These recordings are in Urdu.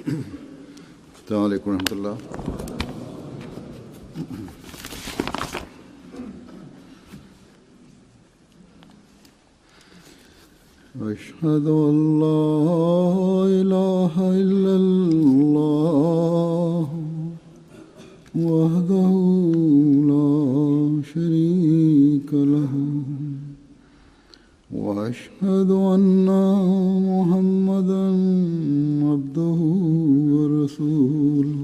السلام علیکم ورحمۃ اللہ۔ أشهد أن لا إله إلا الله وحده لا شريك له وأشهد أن محمدا عبده ورسوله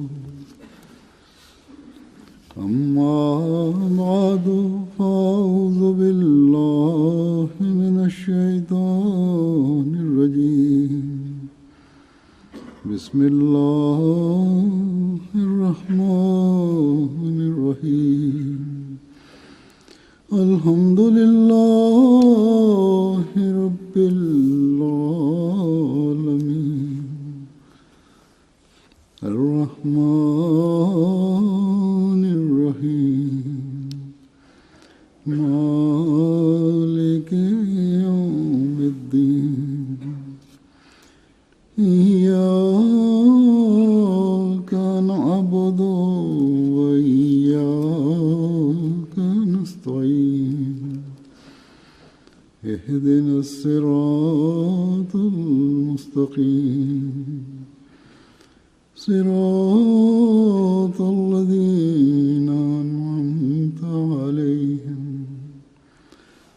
أما بعد فأعوذ بالله من الشيطان الرجيم بسم الله الرحمن الرحيم الحمد لله رب العالمين الرحمن الرحيم مالك يوم الدين إياك نعبد وإياك نستعين اهدنا الصراط المستقيم صراط الذين أنعمت عليهم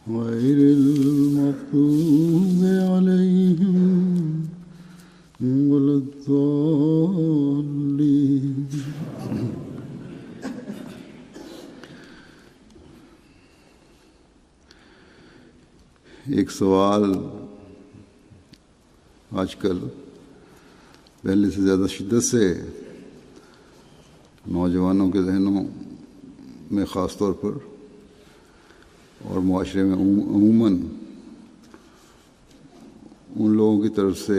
غير المغضوب عليهم ولا الضالين۔ ایک سوال آج کل پہلے سے زیادہ شدت سے نوجوانوں کے ذہنوں میں خاص طور پر اور معاشرے میں عموماً ان لوگوں کی طرف سے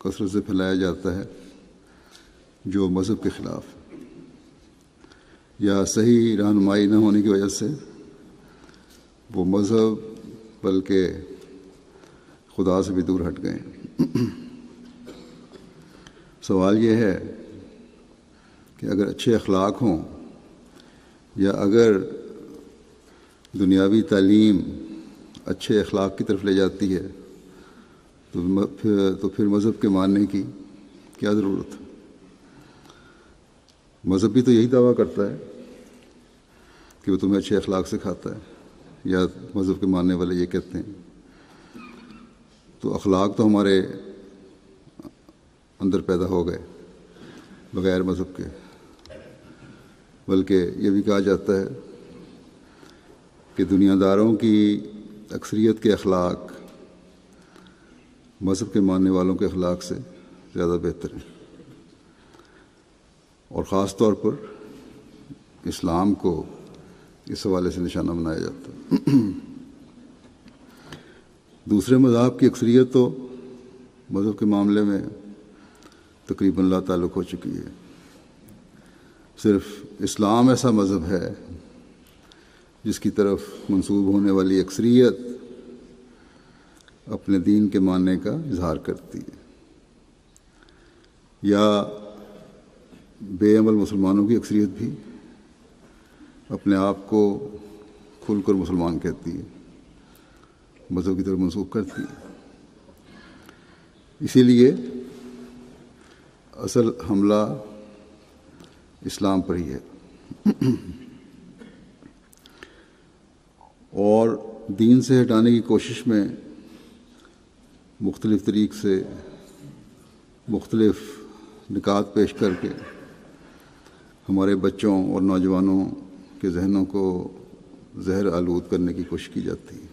کثرت سے پھیلایا جاتا ہے جو مذہب کے خلاف یا صحیح رہنمائی نہ ہونے کی وجہ سے وہ مذہب بلکہ خدا سے بھی دور ہٹ گئے۔ سوال یہ ہے کہ اگر اچھے اخلاق ہوں یا اگر دنیاوی تعلیم اچھے اخلاق کی طرف لے جاتی ہے تو پھر مذہب کے ماننے کی کیا ضرورت ہے؟ مذہب بھی تو یہی دعویٰ کرتا ہے کہ وہ تمہیں اچھے اخلاق سکھاتا ہے، یا مذہب کے ماننے والے یہ کہتے ہیں۔ تو اخلاق تو ہمارے اندر پیدا ہو گئے بغیر مذہب کے، بلکہ یہ بھی کہا جاتا ہے کہ دنیا داروں کی اکثریت کے اخلاق مذہب کے ماننے والوں کے اخلاق سے زیادہ بہتر ہیں، اور خاص طور پر اسلام کو اس حوالے سے نشانہ بنایا جاتا ہے۔ دوسرے مذاہب کی اکثریت تو مذہب کے معاملے میں تقریباً لا تعلق ہو چکی ہے۔ صرف اسلام ایسا مذہب ہے جس کی طرف منسوب ہونے والی اکثریت اپنے دین کے ماننے کا اظہار کرتی ہے، یا بے عمل مسلمانوں کی اکثریت بھی اپنے آپ کو کھل کر مسلمان کہتی ہے، مذہب کی طرف منسوب کرتی ہے۔ اسی لیے اصل حملہ اسلام پر ہی ہے، اور دین سے ہٹانے کی کوشش میں مختلف طریق سے مختلف نکات پیش کر کے ہمارے بچوں اور نوجوانوں کے ذہنوں کو زہر آلود کرنے کی کوشش کی جاتی ہے۔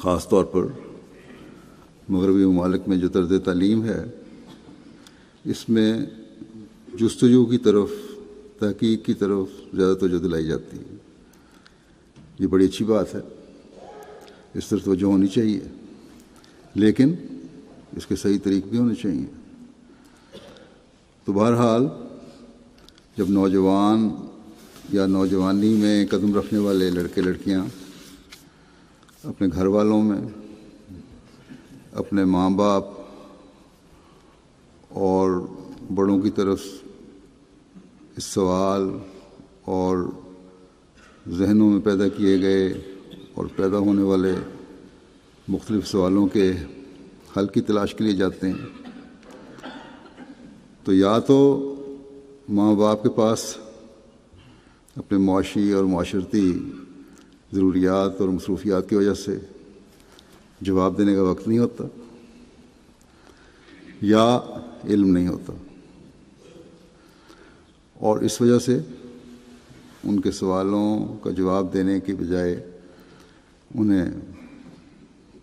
خاص طور پر مغربی ممالک میں جو طرز تعلیم ہے، اس میں جستجو کی طرف، تحقیق کی طرف زیادہ توجہ دلائی جاتی ہے۔ یہ بڑی اچھی بات ہے، اس طرف توجہ ہونی چاہیے، لیکن اس کے صحیح طریق بھی ہونے چاہیے۔ تو بہرحال جب نوجوان یا نوجوانی میں قدم رکھنے والے لڑکے لڑکیاں اپنے گھر والوں میں، اپنے ماں باپ اور بڑوں کی طرف اس سوال اور ذہنوں میں پیدا کیے گئے اور پیدا ہونے والے مختلف سوالوں کے حل کی تلاش کے لیے جاتے ہیں، تو یا تو ماں باپ کے پاس اپنے معاشی اور معاشرتی ضروریات اور مصروفیات کی وجہ سے جواب دینے کا وقت نہیں ہوتا، یا علم نہیں ہوتا، اور اس وجہ سے ان کے سوالوں کا جواب دینے کے بجائے انہیں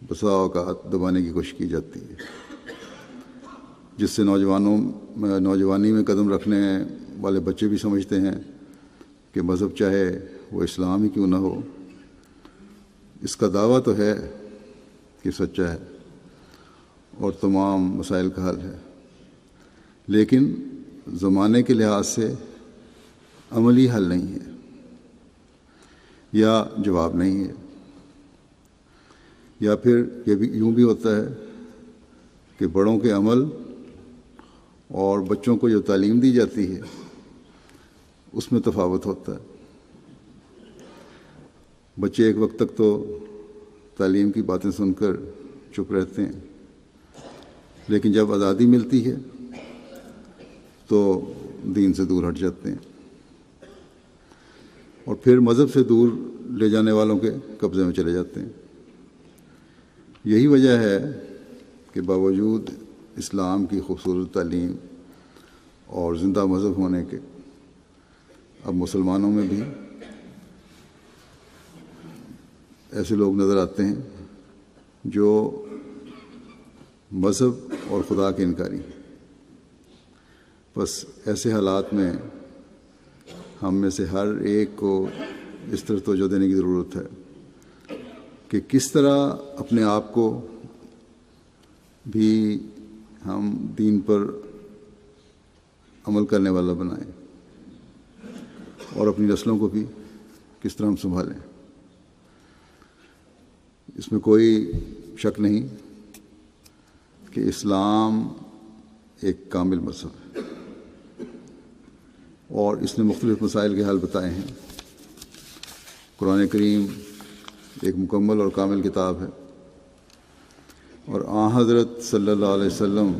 بسا اوقات دبانے کی کوشش کی جاتی ہے، جس سے نوجوانی میں قدم رکھنے والے بچے بھی سمجھتے ہیں کہ مذہب چاہے وہ اسلام ہی کیوں نہ ہو، اس کا دعویٰ تو ہے کہ سچا ہے اور تمام مسائل کا حل ہے، لیکن زمانے کے لحاظ سے عملی حل نہیں ہے یا جواب نہیں ہے، یا پھر یہ بھی یوں بھی ہوتا ہے کہ بڑوں کے عمل اور بچوں کو جو تعلیم دی جاتی ہے اس میں تفاوت ہوتا ہے۔ بچے ایک وقت تک تو تعلیم کی باتیں سن کر چپ رہتے ہیں، لیکن جب آزادی ملتی ہے تو دین سے دور ہٹ جاتے ہیں اور پھر مذہب سے دور لے جانے والوں کے قبضے میں چلے جاتے ہیں۔ یہی وجہ ہے کہ باوجود اسلام کی خوبصورت تعلیم اور زندہ مذہب ہونے کے، اب مسلمانوں میں بھی ایسے لوگ نظر آتے ہیں جو مذہب اور خدا کے انکاری ہیں۔ بس ایسے حالات میں ہم میں سے ہر ایک کو اس طرح توجہ دینے کی ضرورت ہے کہ کس طرح اپنے آپ کو بھی ہم دین پر عمل کرنے والا بنائیں اور اپنی نسلوں کو بھی کس طرح ہم سنبھالیں۔ اس میں کوئی شک نہیں کہ اسلام ایک کامل مذہب ہے اور اس نے مختلف مسائل کے حل بتائے ہیں۔ قرآن کریم ایک مکمل اور کامل کتاب ہے، اور حضرت صلی اللہ علیہ وسلم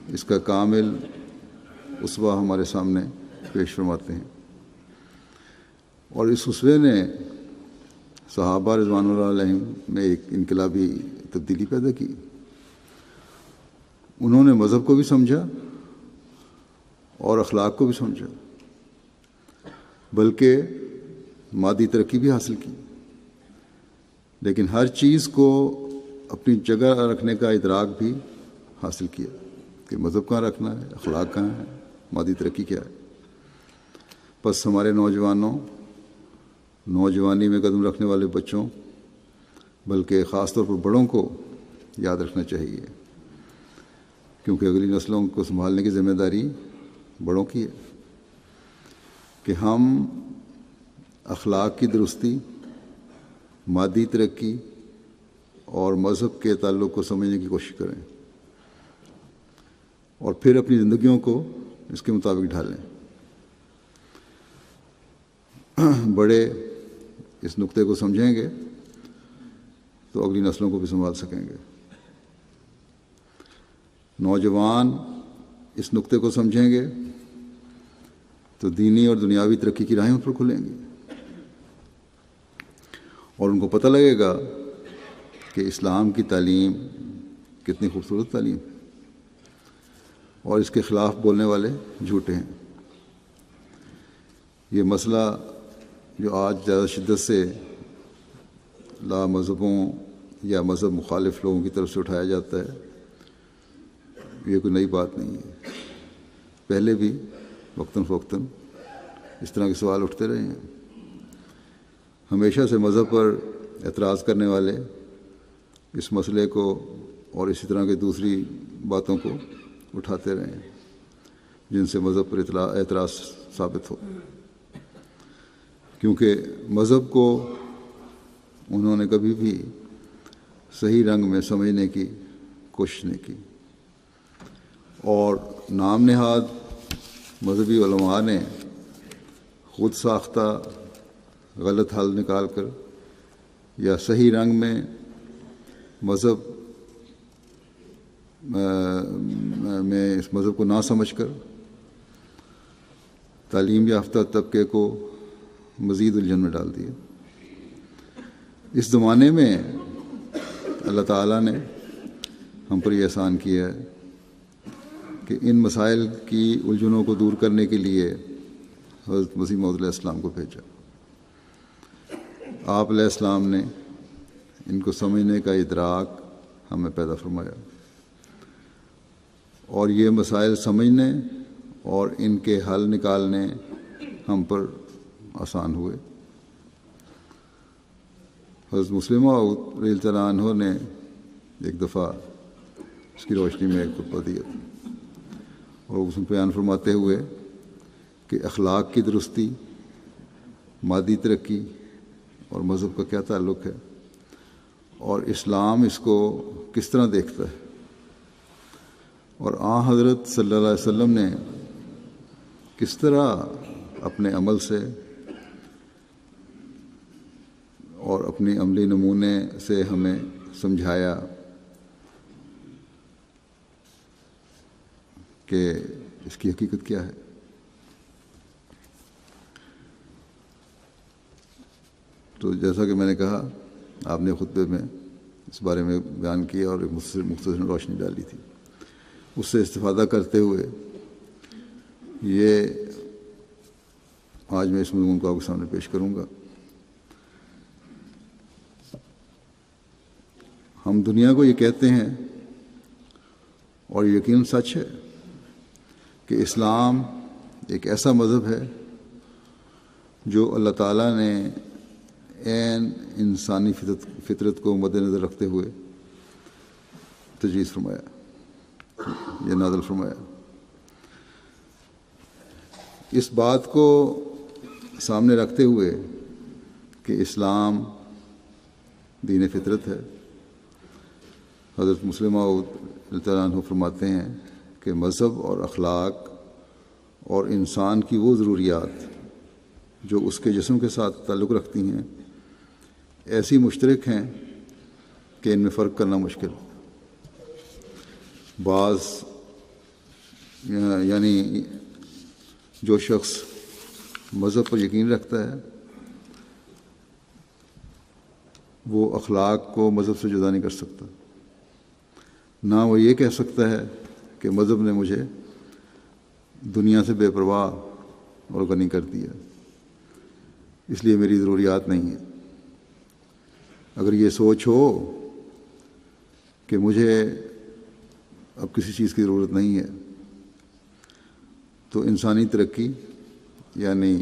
اس کا کامل اسوہ ہمارے سامنے پیش فرماتے ہیں، اور اس اسوے نے صحابہ رضوان اللہ علیہم میں ایک انقلابی تبدیلی پیدا کی۔ انہوں نے مذہب کو بھی سمجھا اور اخلاق کو بھی سمجھا، بلکہ مادی ترقی بھی حاصل کی، لیکن ہر چیز کو اپنی جگہ رکھنے کا ادراک بھی حاصل کیا کہ مذہب کہاں رکھنا ہے، اخلاق کہاں ہے، مادی ترقی کیا ہے۔ بس ہمارے نوجوانی میں قدم رکھنے والے بچوں، بلکہ خاص طور پر بڑوں کو یاد رکھنا چاہیے، کیونکہ اگلی نسلوں کو سنبھالنے کی ذمہ داری بڑوں کی ہے، کہ ہم اخلاق کی درستی، مادی ترقی اور مذہب کے تعلق کو سمجھنے کی کوشش کریں اور پھر اپنی زندگیوں کو اس کے مطابق ڈھالیں۔ بڑے اس نقطے کو سمجھیں گے تو اگلی نسلوں کو بھی سنبھال سکیں گے، نوجوان اس نقطے کو سمجھیں گے تو دینی اور دنیاوی ترقی کی راہیں ان پر کھلیں گی، اور ان کو پتہ لگے گا کہ اسلام کی تعلیم کتنی خوبصورت تعلیم ہے اور اس کے خلاف بولنے والے جھوٹے ہیں۔ یہ مسئلہ جو آج زیادہ شدت سے لا مذہبوں یا مذہب مخالف لوگوں کی طرف سے اٹھایا جاتا ہے، یہ کوئی نئی بات نہیں ہے، پہلے بھی وقتاً فوقتاً اس طرح کے سوال اٹھتے رہے ہیں۔ ہمیشہ سے مذہب پر اعتراض کرنے والے اس مسئلے کو اور اسی طرح کی دوسری باتوں کو اٹھاتے رہے ہیں جن سے مذہب پر اعتراض ثابت ہو، کیونکہ مذہب کو انہوں نے کبھی بھی صحیح رنگ میں سمجھنے کی کوشش نہیں کی، اور نام نہاد مذہبی علماء نے خود ساختہ غلط حل نکال کر یا صحیح رنگ میں مذہب میں اس مذہب کو نہ سمجھ کر تعلیم یافتہ طبقے کو مزید الجھن میں ڈال دیا۔ اس زمانے میں اللہ تعالیٰ نے ہم پر یہ احسان کیا ہے کہ ان مسائل کی الجھنوں کو دور کرنے کے لیے حضرت مسیح موعود علیہ السلام کو بھیجا۔ آپ علیہ السلام نے ان کو سمجھنے کا ادراک ہمیں پیدا فرمایا، اور یہ مسائل سمجھنے اور ان کے حل نکالنے ہم پر آسان ہوئے۔ حضرت مسلم موعود رضی اللہ عنہ نے ایک دفعہ اس کی روشنی میں ایک خطبہ دیا اور اس میں بیان فرماتے ہوئے کہ اخلاق کی درستی، مادی ترقی اور مذہب کا کیا تعلق ہے، اور اسلام اس کو کس طرح دیکھتا ہے، اور حضرت صلی اللہ علیہ وسلم نے کس طرح اپنے عمل سے اور اپنی عملی نمونے سے ہمیں سمجھایا کہ اس کی حقیقت کیا ہے۔ تو جیسا کہ میں نے کہا، آپ نے خطبے میں اس بارے میں بیان کیا اور ایک مختصر روشنی ڈالی تھی۔ اس سے استفادہ کرتے ہوئے یہ آج میں اس مضمون کو آپ کے سامنے پیش کروں گا۔ ہم دنیا کو یہ کہتے ہیں، اور یقیناً سچ ہے، کہ اسلام ایک ایسا مذہب ہے جو اللہ تعالیٰ نے عین انسانی فطرت کو مد نظر رکھتے ہوئے تجویز فرمایا، یہ نازل فرمایا۔ اس بات کو سامنے رکھتے ہوئے کہ اسلام دین فطرت ہے، حضرت مسلم موعود رضی اللہ عنہ فرماتے ہیں کہ مذہب اور اخلاق اور انسان کی وہ ضروریات جو اس کے جسم کے ساتھ تعلق رکھتی ہیں ایسی مشترک ہیں کہ ان میں فرق کرنا مشکل ہے۔ بعض یعنی جو شخص مذہب پر یقین رکھتا ہے وہ اخلاق کو مذہب سے جدا نہیں کر سکتا، نہ وہ یہ کہہ سکتا ہے کہ مذہب نے مجھے دنیا سے بے پرواہ اور غنی کر دیا، اس لیے میری ضروریات نہیں ہیں۔ اگر یہ سوچ ہو کہ مجھے اب کسی چیز کی ضرورت نہیں ہے تو انسانی ترقی یعنی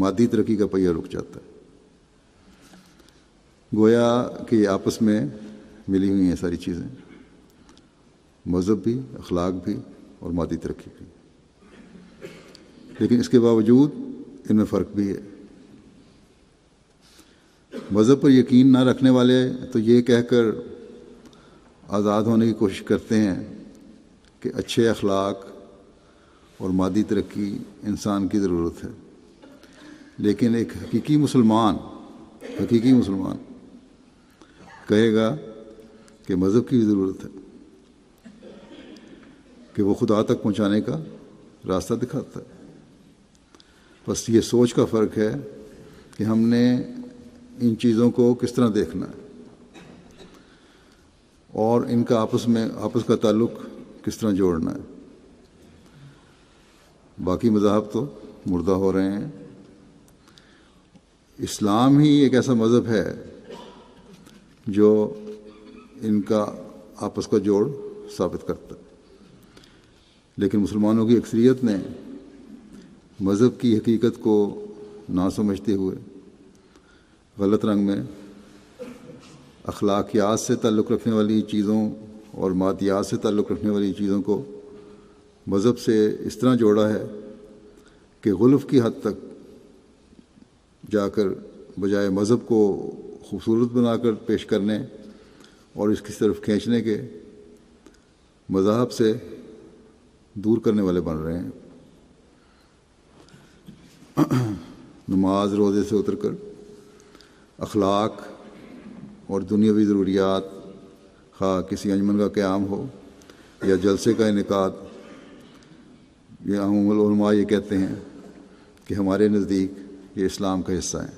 مادی ترقی کا پہیہ رک جاتا ہے۔ گویا کہ یہ آپس میں ملی ہوئی ہیں ساری چیزیں، مذہب بھی، اخلاق بھی اور مادی ترقی بھی، لیکن اس کے باوجود ان میں فرق بھی ہے۔ مذہب پر یقین نہ رکھنے والے تو یہ کہہ کر آزاد ہونے کی کوشش کرتے ہیں کہ اچھے اخلاق اور مادی ترقی انسان کی ضرورت ہے، لیکن ایک حقیقی مسلمان کہے گا کہ مذہب کی بھی ضرورت ہے، کہ وہ خدا تک پہنچانے کا راستہ دکھاتا ہے۔ بس یہ سوچ کا فرق ہے کہ ہم نے ان چیزوں کو کس طرح دیکھنا ہے اور ان کا آپس کا تعلق کس طرح جوڑنا ہے۔ باقی مذاہب تو مردہ ہو رہے ہیں، اسلام ہی ایک ایسا مذہب ہے جو ان کا آپس کا جوڑ ثابت کرتا ہے، لیکن مسلمانوں کی اکثریت نے مذہب کی حقیقت کو نہ سمجھتے ہوئے غلط رنگ میں اخلاقیات سے تعلق رکھنے والی چیزوں اور مادیات سے تعلق رکھنے والی چیزوں کو مذہب سے اس طرح جوڑا ہے کہ غلف کی حد تک جا کر بجائے مذہب کو خوبصورت بنا کر پیش کرنے اور اس کی طرف کھینچنے کے مذاہب سے دور کرنے والے بن رہے ہیں۔ نماز روزے سے اتر کر اخلاق اور دنیاوی ضروریات، خواہ کسی انجمن کا قیام ہو یا جلسے کا انعقاد، یہ عموم العلماء یہ کہتے ہیں کہ ہمارے نزدیک یہ اسلام کا حصہ ہیں،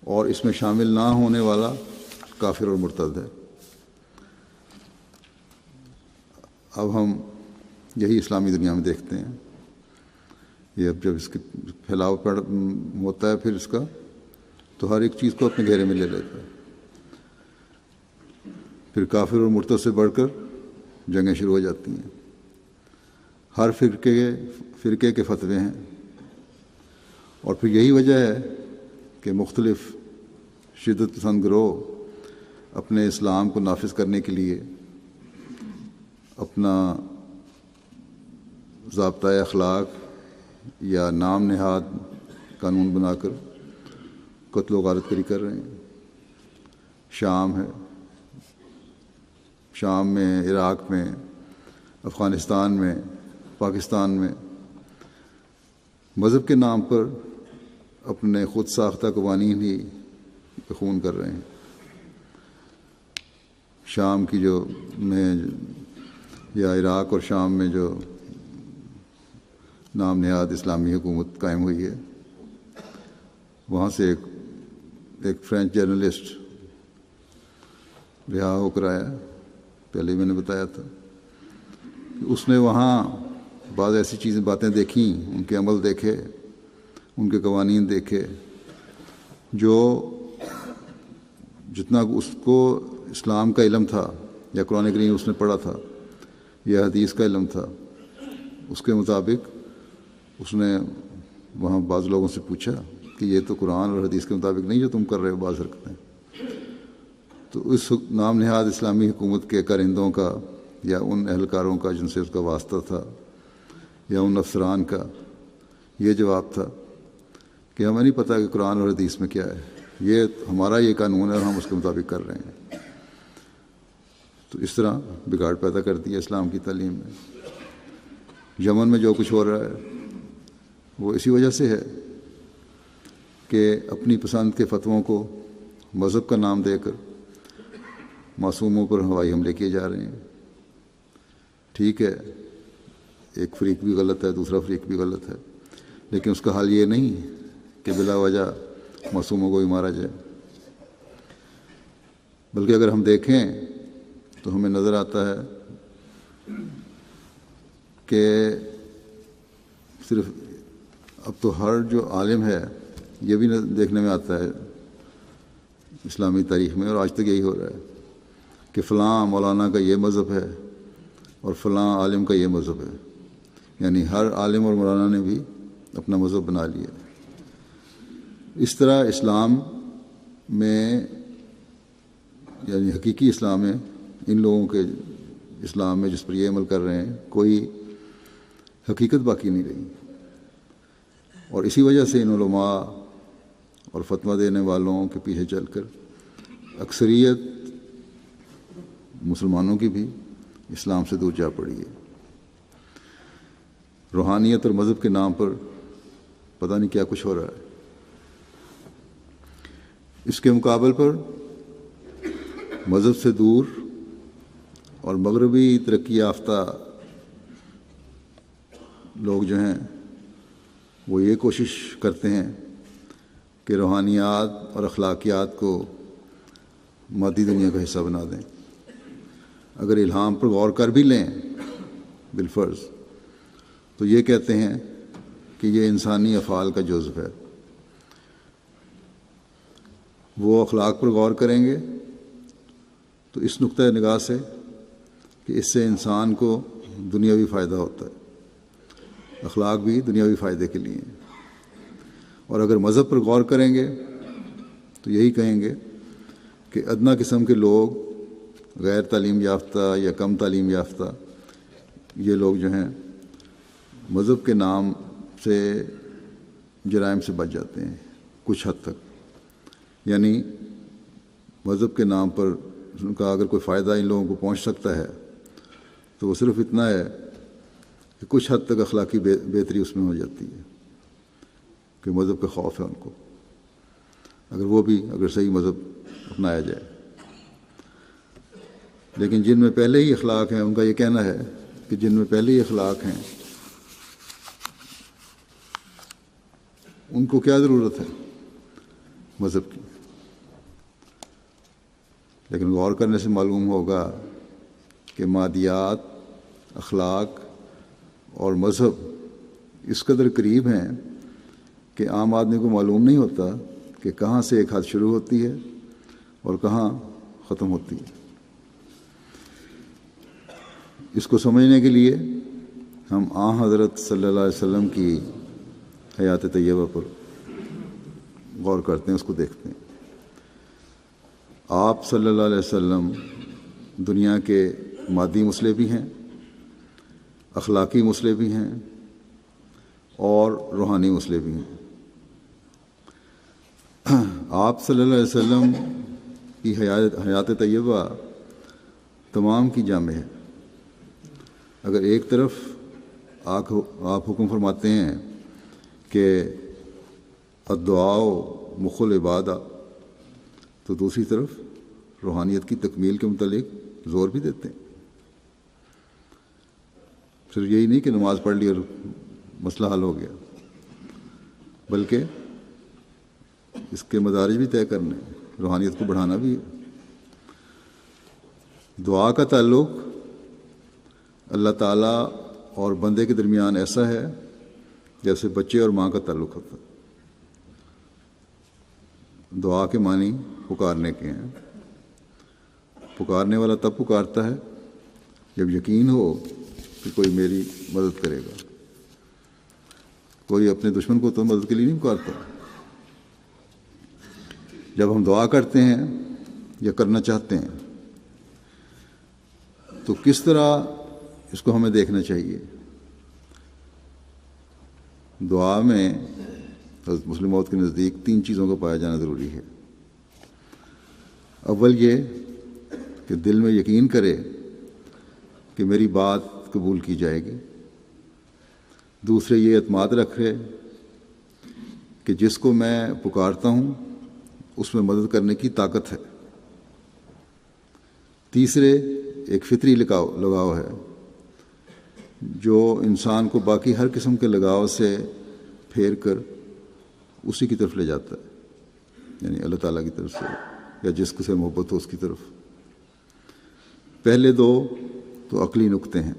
اور اس میں شامل نہ ہونے والا کافر اور مرتد ہے۔ اب ہم یہی اسلامی دنیا میں دیکھتے ہیں۔ یہ اب جب اس کے پھیلاؤ ہوتا ہے پھر اس کا، تو ہر ایک چیز کو اپنے گھیرے میں لے لیتا ہے۔ پھر کافر اور مرتد سے بڑھ کر جنگیں شروع ہو جاتی ہیں۔ ہر فرقے کے فتوے ہیں، اور پھر یہی وجہ ہے کہ مختلف شدت پسند گروہ اپنے اسلام کو نافذ کرنے کے لیے اپنا ضابطۂ اخلاق یا نام نہاد قانون بنا کر قتل و غارت گری کر رہے ہیں۔ شام ہے، شام میں، عراق میں، افغانستان میں، پاکستان میں مذہب کے نام پر اپنے خود ساختہ قوانین ہی خون کر رہے ہیں۔ شام کی یا عراق اور شام میں جو نام نہاد اسلامی حکومت قائم ہوئی ہے، وہاں سے ایک فرینچ جرنلسٹ رہا ہو کر آیا، پہلے میں نے بتایا تھا کہ اس نے وہاں بعض ایسی باتیں دیکھیں، ان کے عمل دیکھے، ان کے قوانین دیکھے، جو جتنا اس کو اسلام کا علم تھا یا قرآن کریم اس نے پڑھا تھا یا حدیث کا علم تھا، اس کے مطابق اس نے وہاں بعض لوگوں سے پوچھا کہ یہ تو قرآن اور حدیث کے مطابق نہیں جو تم کر رہے ہو بعض حرکتیں۔ تو اس نام نہاد اسلامی حکومت کے کارندوں کا یا ان اہلکاروں کا جن سے اس کا واسطہ تھا یا ان افسران کا یہ جواب تھا کہ ہمیں نہیں پتہ کہ قرآن اور حدیث میں کیا ہے، یہ ہمارا یہ قانون ہے اور ہم اس کے مطابق کر رہے ہیں۔ تو اس طرح بگاڑ پیدا کر دیا اسلام کی تعلیم میں۔ یمن میں جو کچھ ہو رہا ہے وہ اسی وجہ سے ہے کہ اپنی پسند کے فتووں کو مذہب کا نام دے کر معصوموں پر ہوائی حملے کیے جا رہے ہیں۔ ٹھیک ہے، ایک فریق بھی غلط ہے، دوسرا فریق بھی غلط ہے، لیکن اس کا حال یہ نہیں کہ بلا وجہ معصوموں کو بھی مارا جائے۔ بلکہ اگر ہم دیکھیں تو ہمیں نظر آتا ہے کہ صرف اب تو ہر جو عالم ہے یہ بھی دیکھنے میں آتا ہے اسلامی تاریخ میں، اور آج تک یہی ہو رہا ہے کہ فلاں مولانا کا یہ مذہب ہے اور فلاں عالم کا یہ مذہب ہے، یعنی ہر عالم اور مولانا نے بھی اپنا مذہب بنا لیا۔ اس طرح اسلام میں، یعنی حقیقی اسلام میں، ان لوگوں کے اسلام میں جس پر یہ عمل کر رہے ہیں، کوئی حقیقت باقی نہیں رہی۔ اور اسی وجہ سے ان علماء اور فتویٰ دینے والوں کے پیچھے چل کر اکثریت مسلمانوں کی بھی اسلام سے دور جا پڑی ہے۔ روحانیت اور مذہب کے نام پر پتہ نہیں کیا کچھ ہو رہا ہے۔ اس کے مقابل پر مذہب سے دور اور مغربی ترقی یافتہ لوگ جو ہیں وہ یہ کوشش کرتے ہیں کہ روحانیات اور اخلاقیات کو مادی دنیا کا حصہ بنا دیں۔ اگر الہام پر غور کر بھی لیں بالفرض، تو یہ کہتے ہیں کہ یہ انسانی افعال کا جزو ہے۔ وہ اخلاق پر غور کریں گے تو اس نقطۂ نگاہ سے کہ اس سے انسان کو دنیاوی فائدہ ہوتا ہے، اخلاق بھی دنیاوی فائدے کے لیے ہیں۔ اور اگر مذہب پر غور کریں گے تو یہی کہیں گے کہ ادنا قسم کے لوگ، غیر تعلیم یافتہ یا کم تعلیم یافتہ، یہ لوگ جو ہیں مذہب کے نام سے جرائم سے بچ جاتے ہیں کچھ حد تک، یعنی مذہب کے نام پر ان کا اگر کوئی فائدہ ان لوگوں کو پہنچ سکتا ہے تو وہ صرف اتنا ہے کہ کچھ حد تک اخلاقی بہتری اس میں ہو جاتی ہے کہ مذہب کا خوف ہے ان کو، اگر صحیح مذہب اپنایا جائے۔ لیکن جن میں پہلے ہی اخلاق ہیں، ان کا یہ کہنا ہے کہ جن میں پہلے ہی اخلاق ہیں ان کو کیا ضرورت ہے مذہب کی؟ لیکن غور کرنے سے معلوم ہوگا کہ مادیات، اخلاق اور مذہب اس قدر قریب ہیں کہ عام آدمی کو معلوم نہیں ہوتا کہ کہاں سے ایک حد شروع ہوتی ہے اور کہاں ختم ہوتی ہے۔ اس کو سمجھنے کے لیے ہم حضرت صلی اللہ علیہ وسلم کی حیات طیبہ پر غور کرتے ہیں، اس کو دیکھتے ہیں۔ آپ صلی اللہ علیہ وسلم دنیا کے مادی مسئلے بھی ہیں، اخلاقی مسئلے بھی ہیں اور روحانی مسئلے بھی ہیں۔ آپ صلی اللہ علیہ وسلم کی حیات طیبہ تمام کی جامع ہے۔ اگر ایک طرف آپ حکم فرماتے ہیں کہ الدعاء مخ العبادہ، تو دوسری طرف روحانیت کی تکمیل کے متعلق زور بھی دیتے ہیں۔ صرف یہی نہیں کہ نماز پڑھ لی اور مسئلہ حل ہو گیا، بلکہ اس کے مدارج بھی طے کرنے، روحانیت کو بڑھانا بھی ہے۔ دعا کا تعلق اللہ تعالیٰ اور بندے کے درمیان ایسا ہے جیسے بچے اور ماں کا تعلق ہوتا ہے۔ دعا کے معنی پکارنے کے ہیں۔ پکارنے والا تب پکارتا ہے جب یقین ہو کہ کوئی میری مدد کرے گا۔ کوئی اپنے دشمن کو تو مدد کے لیے نہیں پکارتا۔ جب ہم دعا کرتے ہیں یا کرنا چاہتے ہیں تو کس طرح اس کو ہمیں دیکھنا چاہیے؟ دعا میں حضرت مسلم موعود کے نزدیک 3 چیزوں کا پایا جانا ضروری ہے۔ اول یہ کہ دل میں یقین کرے کہ میری بات قبول کی جائے گی۔ دوسرے یہ اعتماد رکھے کہ جس کو میں پکارتا ہوں اس میں مدد کرنے کی طاقت ہے۔ تیسرے ایک فطری لگاؤ ہے جو انسان کو باقی ہر قسم کے لگاؤ سے پھیر کر اسی کی طرف لے جاتا ہے، یعنی اللہ تعالیٰ کی طرف سے یا جس سے محبت ہو اس کی طرف۔ پہلے 2 تو عقلی نکتے ہیں،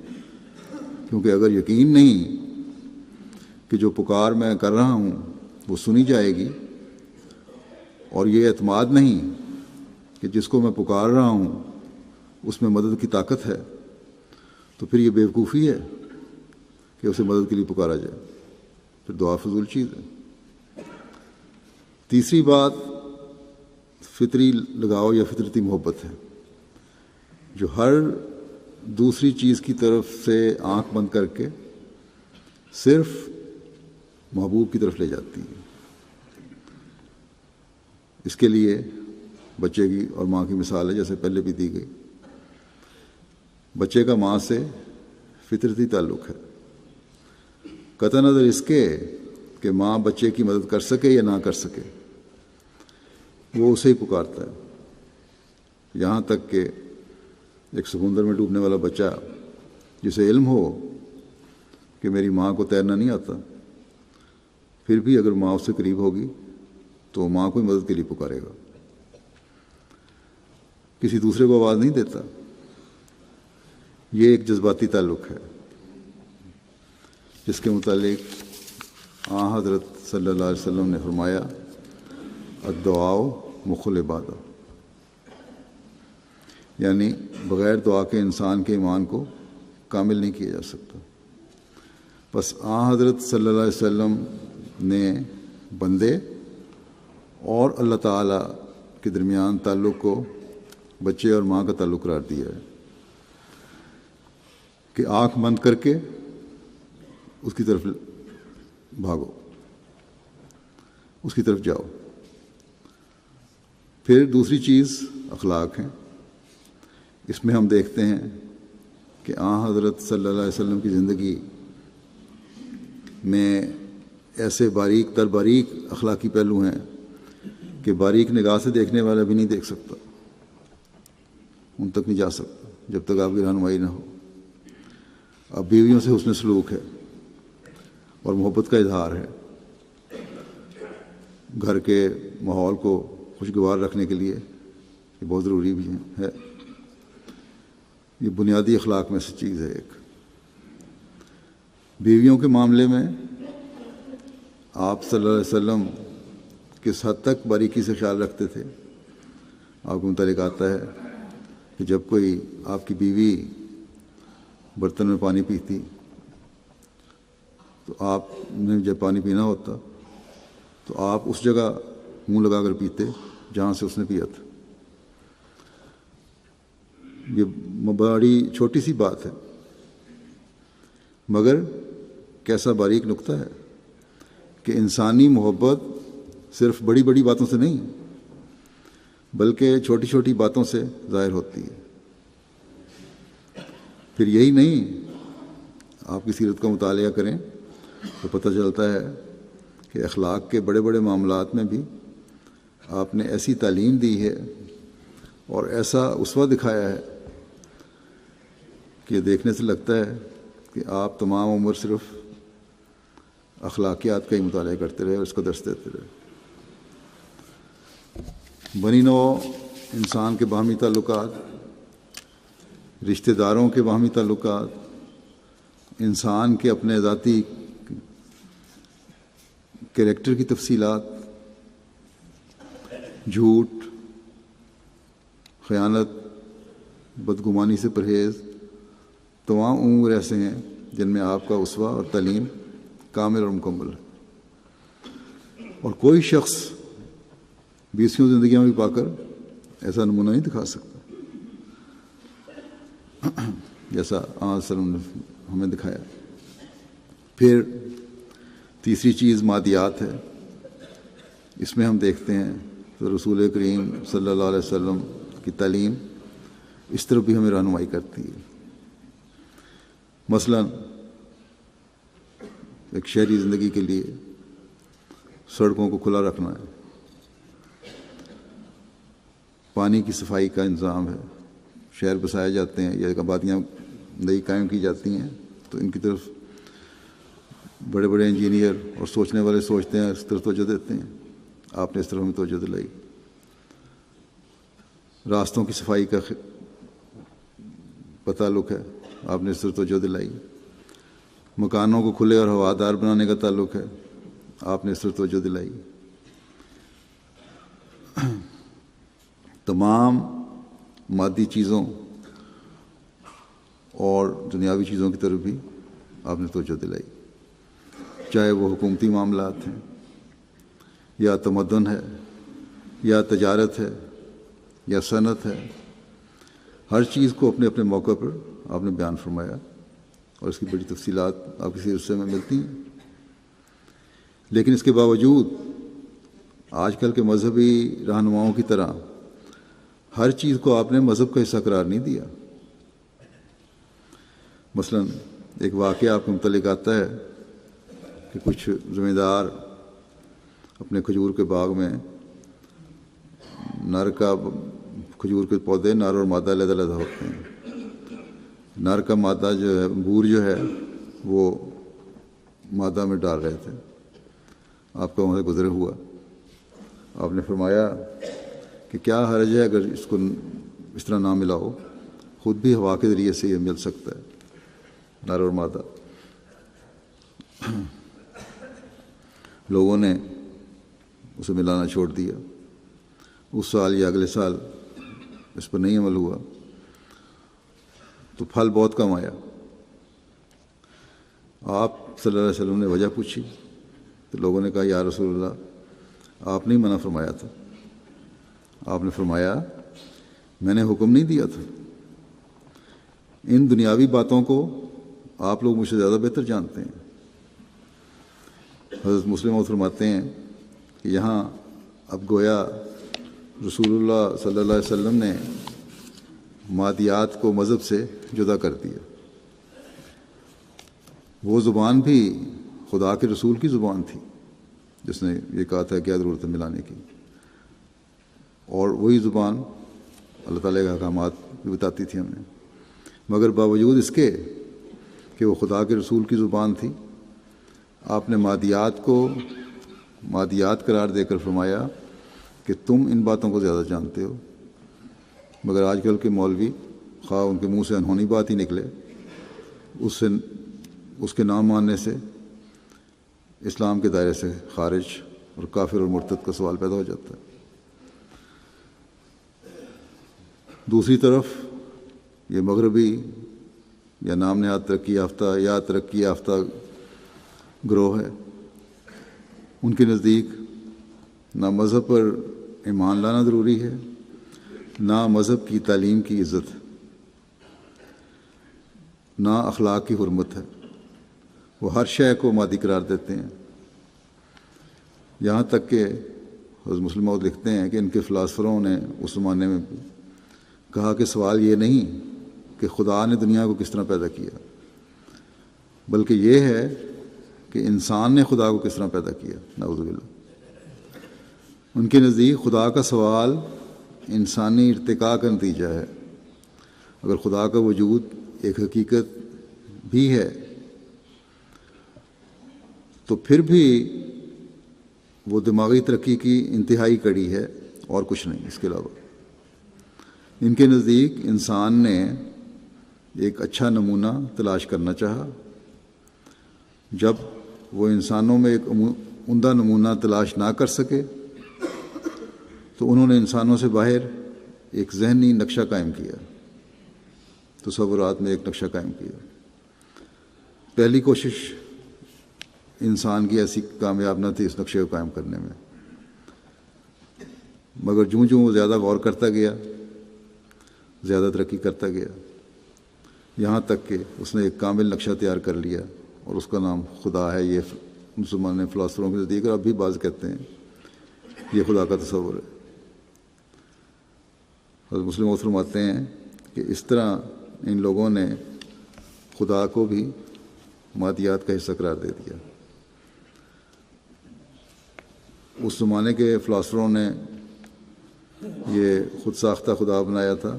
کیونکہ اگر یقین نہیں کہ جو پکار میں کر رہا ہوں وہ سنی جائے گی، اور یہ اعتماد نہیں کہ جس کو میں پکار رہا ہوں اس میں مدد کی طاقت ہے، تو پھر یہ بیوقوفی ہے کہ اسے مدد کے لیے پکارا جائے، پھر دعا فضول چیز ہے۔ تیسری بات فطری لگاؤ یا فطرتی محبت ہے، جو ہر دوسری چیز کی طرف سے آنکھ بند کر کے صرف محبوب کی طرف لے جاتی ہے۔ اس کے لیے بچے کی اور ماں کی مثال ہے، جیسے پہلے بھی دی گئی۔ بچے کا ماں سے فطرتی تعلق ہے، قطع نظر اس کے کہ ماں بچے کی مدد کر سکے یا نہ کر سکے، وہ اسے ہی پکارتا ہے۔ یہاں تک کہ ایک سمندر میں ڈوبنے والا بچہ جسے علم ہو کہ میری ماں کو تیرنا نہیں آتا، پھر بھی اگر ماں اس سے قریب ہوگی تو ماں کو ہی مدد کے لیے پکارے گا، کسی دوسرے کو آواز نہیں دیتا۔ یہ ایک جذباتی تعلق ہے جس کے متعلق حضرت صلی اللہ علیہ وسلم نے فرمایا الدعاء مخ العبادہ، یعنی بغیر دعا کے انسان کے ایمان کو کامل نہیں کیا جا سکتا۔ بس حضرت صلی اللہ علیہ وسلم نے بندے اور اللہ تعالیٰ کے درمیان تعلق کو بچے اور ماں کا تعلق قرار دیا ہے کہ آنکھ بند کر کے اس کی طرف بھاگو، اس کی طرف جاؤ۔ پھر دوسری چیز اخلاق ہیں. اس میں ہم دیکھتے ہیں کہ حضرت صلی اللہ علیہ وسلم کی زندگی میں ایسے باریک تر باریک اخلاقی پہلو ہیں کہ باریک نگاہ سے دیکھنے والا بھی نہیں دیکھ سکتا، ان تک نہیں جا سکتا جب تک آپ کی رہنمائی نہ ہو. اب بیویوں سے حسن سلوک ہے اور محبت کا اظہار ہے. گھر کے ماحول کو خوشگوار رکھنے کے لیے یہ بہت ضروری بھی ہے. یہ بنیادی اخلاق میں سے چیز ہے ایک. بیویوں کے معاملے میں آپ صلی اللہ علیہ وسلم کس حد تک باریکی سے خیال رکھتے تھے. آپ کو متعلق آتا ہے کہ جب کوئی آپ کی بیوی برتن میں پانی پیتی تو آپ نے جب پانی پینا ہوتا تو آپ اس جگہ منہ لگا کر پیتے جہاں سے اس نے پیا تھا. یہ بڑی چھوٹی سی بات ہے مگر کیسا باریک نقطہ ہے کہ انسانی محبت صرف بڑی بڑی باتوں سے نہیں بلکہ چھوٹی چھوٹی باتوں سے ظاہر ہوتی ہے. پھر یہی نہیں، آپ کی سیرت کا مطالعہ کریں تو پتہ چلتا ہے کہ اخلاق کے بڑے بڑے معاملات میں بھی آپ نے ایسی تعلیم دی ہے اور ایسا اسوہ دکھایا ہے کہ دیکھنے سے لگتا ہے کہ آپ تمام عمر صرف اخلاقیات کا ہی مطالعہ کرتے رہے اور اس کو درس دیتے رہے. بنی نوع انسان کے باہمی تعلقات، رشتہ داروں کے باہمی تعلقات، انسان کے اپنے ذاتی کریکٹر کی تفصیلات، جھوٹ، خیانت، بدگمانی سے پرہیز، تمام امور ایسے ہیں جن میں آپ کا اسوہ اور تعلیم کامل اور مکمل ہے. اور کوئی شخص 20 زندگیاں بھی پا کر ایسا نمونہ نہیں دکھا سکتا جیسا وسلم نے ہمیں دکھایا. پھر تیسری چیز مادیات ہے. اس میں ہم دیکھتے ہیں تو رسول کریم صلی اللہ علیہ وسلم کی تعلیم اس طرف بھی ہمیں رہنمائی کرتی ہے. مثلا ایک شہری زندگی کے لیے سڑکوں کو کھلا رکھنا ہے، پانی کی صفائی کا انتظام ہے. شہر بسائے جاتے ہیں یا آبادیاں نئی قائم کی جاتی ہیں تو ان کی طرف بڑے بڑے انجینئر اور سوچنے والے سوچتے ہیں، اس طرف توجہ دیتے ہیں. آپ نے اس طرف ہمیں توجہ دلائی. راستوں کی صفائی کا تعلق ہے، آپ نے اس طرف توجہ دلائی. مکانوں کو کھلے اور ہوادار بنانے کا تعلق ہے، آپ نے اس طرف توجہ دلائی. تمام مادی چیزوں اور دنیاوی چیزوں کی طرف بھی آپ نے توجہ دلائی، چاہے وہ حکومتی معاملات ہیں یا تمدن ہے یا تجارت ہے یا صنعت ہے. ہر چیز کو اپنے اپنے موقع پر آپ نے بیان فرمایا اور اس کی بڑی تفصیلات آپ کی سیرت سے میں ملتی ہیں. لیکن اس کے باوجود آج کل کے مذہبی رہنماؤں کی طرح ہر چیز کو آپ نے مذہب کا حصہ قرار نہیں دیا. مثلا ایک واقعہ آپ کے متعلق آتا ہے کہ کچھ ذمہ دار اپنے کھجور کے باغ میں نر کا کھجور کے پودے نر اور مادہ علیحدہ علیحدہ ہوتے ہیں. نر کا مادہ جو ہے انگور جو ہے وہ مادہ میں ڈال رہے تھے. آپ کا وہاں سے گزرے ہوا، آپ نے فرمایا کہ کیا حرج ہے اگر اس کو اس طرح نہ ملاؤ، خود بھی ہوا کے ذریعے سے یہ مل سکتا ہے نر اور مادہ. لوگوں نے اسے ملانا چھوڑ دیا. اس سال یا اگلے سال اس پر نہیں عمل ہوا تو پھل بہت کم آیا. آپ صلی اللہ علیہ وسلم نے وجہ پوچھی تو لوگوں نے کہا یا رسول اللہ آپ نے منع فرمایا تھا. آپ نے فرمایا میں نے حکم نہیں دیا تھا. ان دنیاوی باتوں کو آپ لوگ مجھ سے زیادہ بہتر جانتے ہیں. حضرت مسلم فرماتے ہیں کہ یہاں اب گویا رسول اللہ صلی اللہ علیہ وسلم نے مادیات کو مذہب سے جدا کر دیا. وہ زبان بھی خدا کے رسول کی زبان تھی جس نے یہ کہا تھا کیا ضرورت ہے ملانے کی، اور وہی زبان اللہ تعالیٰ کے احکامات بھی بتاتی تھی ہمیں. مگر باوجود اس کے کہ وہ خدا کے رسول کی زبان تھی، آپ نے مادیات کو مادیات قرار دے کر فرمایا کہ تم ان باتوں کو زیادہ جانتے ہو. مگر آج کل کے مولوی خواہ ان کے منہ سے انہونی بات ہی نکلے، اس کے نام ماننے سے اسلام کے دائرے سے خارج اور کافر اور مرتد کا سوال پیدا ہو جاتا ہے. دوسری طرف یہ مغربی یا نام نہاد ترقی یافتہ گروہ ہے. ان کے نزدیک نہ مذہب پر ایمان لانا ضروری ہے، نہ مذہب کی تعلیم کی عزت، نہ اخلاق کی حرمت ہے. وہ ہر شے کو مادی قرار دیتے ہیں. یہاں تک کہ حضرت مسلم موعود لکھتے ہیں کہ ان کے فلاسفروں نے اس زمانے میں کہا کہ سوال یہ نہیں کہ خدا نے دنیا کو کس طرح پیدا کیا، بلکہ یہ ہے کہ انسان نے خدا کو کس طرح پیدا کیا. نعوذ باللہ. ان کے نزدیک خدا کا سوال انسانی ارتقاء کا نتیجہ ہے. اگر خدا کا وجود ایک حقیقت بھی ہے تو پھر بھی وہ دماغی ترقی کی انتہائی کڑی ہے اور کچھ نہیں اس کے علاوہ. ان کے نزدیک انسان نے ایک اچھا نمونہ تلاش کرنا چاہا. جب وہ انسانوں میں ایک عمدہ نمونہ تلاش نہ کر سکے تو انہوں نے انسانوں سے باہر ایک ذہنی نقشہ قائم کیا، تصورات میں ایک نقشہ قائم کیا. پہلی کوشش انسان کی ایسی کامیاب نہ تھی اس نقشے کو قائم کرنے میں، مگر جوں جوں وہ زیادہ غور کرتا گیا، زیادہ ترقی کرتا گیا، یہاں تک کہ اس نے ایک کامل نقشہ تیار کر لیا اور اس کا نام خدا ہے. یہ مسلمان فلاسفروں کے نزدیک، اور اب بھی بعض کہتے ہیں یہ خدا کا تصور ہے. حضرت مسلم موعود فرماتے ہیں کہ اس طرح ان لوگوں نے خدا کو بھی مادیات کا حصہ قرار دے دیا. اس زمانے کے فلاسفروں نے یہ خود ساختہ خدا بنایا تھا،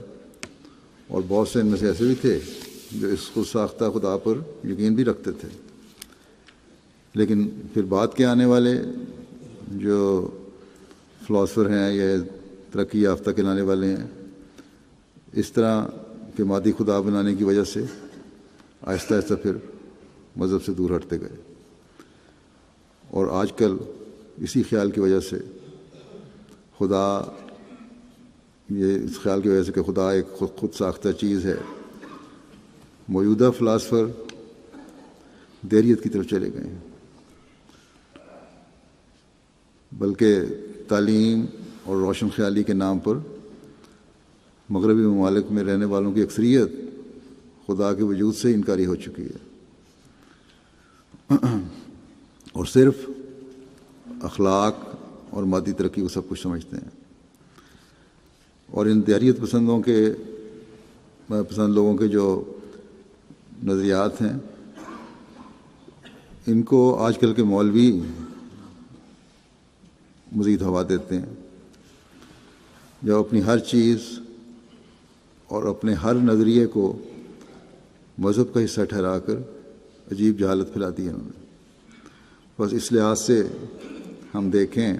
اور بہت سے ان میں سے ایسے بھی تھے جو اس خود ساختہ خدا پر یقین بھی رکھتے تھے. لیکن پھر بعد کے آنے والے جو فلاسفر ہیں یا ترقی یافتہ کہلانے والے ہیں، اس طرح کے مادی خدا بنانے کی وجہ سے آہستہ آہستہ پھر مذہب سے دور ہٹتے گئے. اور آج کل اسی خیال کی وجہ سے خدا، یہ اس خیال کی وجہ سے کہ خدا ایک خود ساختہ چیز ہے، موجودہ فلاسفر دیریت کی طرف چلے گئے ہیں. بلکہ تعلیم اور روشن خیالی کے نام پر مغربی ممالک میں رہنے والوں کی اکثریت خدا کے وجود سے انکاری ہو چکی ہے، اور صرف اخلاق اور مادی ترقی کو سب کچھ سمجھتے ہیں. اور ان دیریت پسند لوگوں کے جو نظریات ہیں، ان کو آج کل کے مولوی مزید ہوا دیتے ہیں. جو اپنی ہر چیز اور اپنے ہر نظریے کو مذہب کا حصہ ٹھہرا کر عجیب جہالت پھیلا دی ہے انہوں نے. بس اس لحاظ سے ہم دیکھیں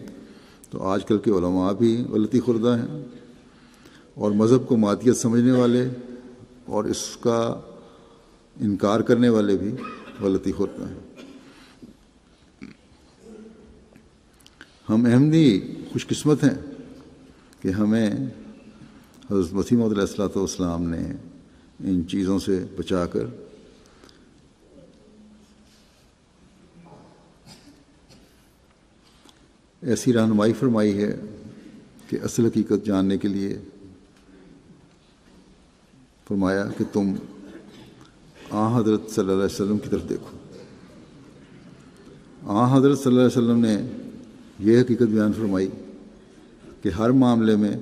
تو آج کل کے علماء بھی غلطی خوردہ ہیں، اور مذہب کو مادیت سمجھنے والے اور اس کا انکار کرنے والے بھی غلطی خوردہ ہیں. ہم احمدی خوش قسمت ہیں کہ ہمیں حضرت مسیح موعود علیہ الصلوۃ والسلام نے ان چیزوں سے بچا کر ایسی رہنمائی فرمائی ہے کہ اصل حقیقت جاننے کے لیے فرمایا کہ تم حضرت صلی اللہ علیہ وسلم کی طرف دیکھو. حضرت صلی اللہ علیہ وسلم نے یہ حقیقت بیان فرمائی کہ ہر معاملے میں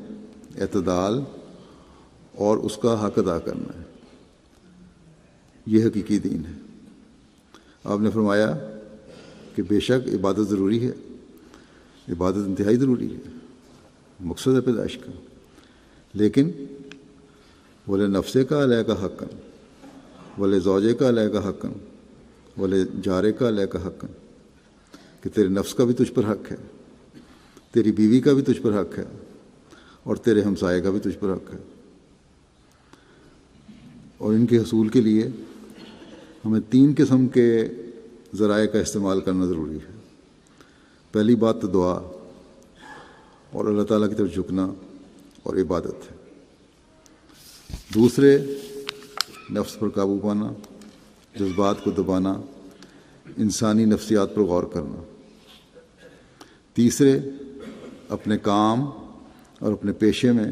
اعتدال اور اس کا حق ادا کرنا ہے، یہ حقیقی دین ہے۔ آپ نے فرمایا کہ بے شک عبادت ضروری ہے، عبادت انتہائی ضروری ہے، مقصد ہے پیدائش کا، لیکن وَلِ نَفْسِكَ عَلَيْكَ حَقًّا وَلِزَوْجِكَ عَلَيْكَ حَقًّا وَلِجَارِكَ عَلَيْكَ حَقًّا، کہ تیرے نفس کا بھی تجھ پر حق ہے، تیری بیوی کا بھی تجھ پر حق ہے، اور تیرے ہمسائے کا بھی تجھ پر حق ہے۔ اور ان کے حصول کے لیے ہمیں 3 قسم کے ذرائع کا استعمال کرنا ضروری ہے۔ پہلی بات تو دعا اور اللہ تعالیٰ کی طرف جھکنا اور عبادت ہے۔ دوسرے، نفس پر قابو پانا، جذبات کو دبانا، انسانی نفسیات پر غور کرنا۔ تیسرے، اپنے کام اور اپنے پیشے میں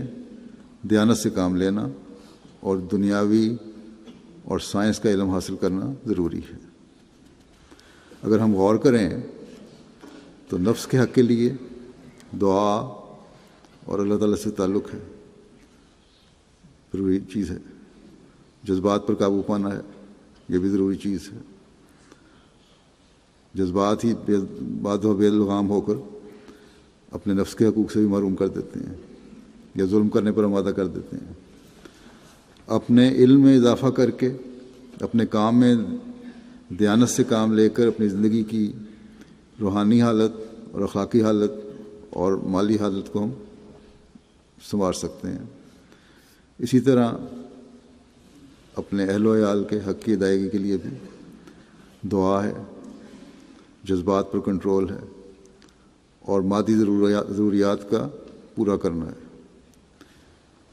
دیانت سے کام لینا اور دنیاوی اور سائنس کا علم حاصل کرنا ضروری ہے۔ اگر ہم غور کریں تو نفس کے حق کے لیے دعا اور اللہ تعالیٰ سے تعلق ہے، ضروری چیز ہے۔ جذبات پر قابو پانا ہے، یہ بھی ضروری چیز ہے۔ جذبات ہی بعض و بے لگام ہو کر اپنے نفس کے حقوق سے بھی محروم کر دیتے ہیں یا ظلم کرنے پر آمادہ کر دیتے ہیں۔ اپنے علم میں اضافہ کر کے، اپنے کام میں دیانت سے کام لے کر اپنی زندگی کی روحانی حالت اور اخلاقی حالت اور مالی حالت کو ہم سنوار سکتے ہیں۔ اسی طرح اپنے اہل و عیال کے حق کی ادائیگی کے لیے بھی دعا ہے، جذبات پر کنٹرول ہے، اور مادی ضروریات کا پورا کرنا ہے۔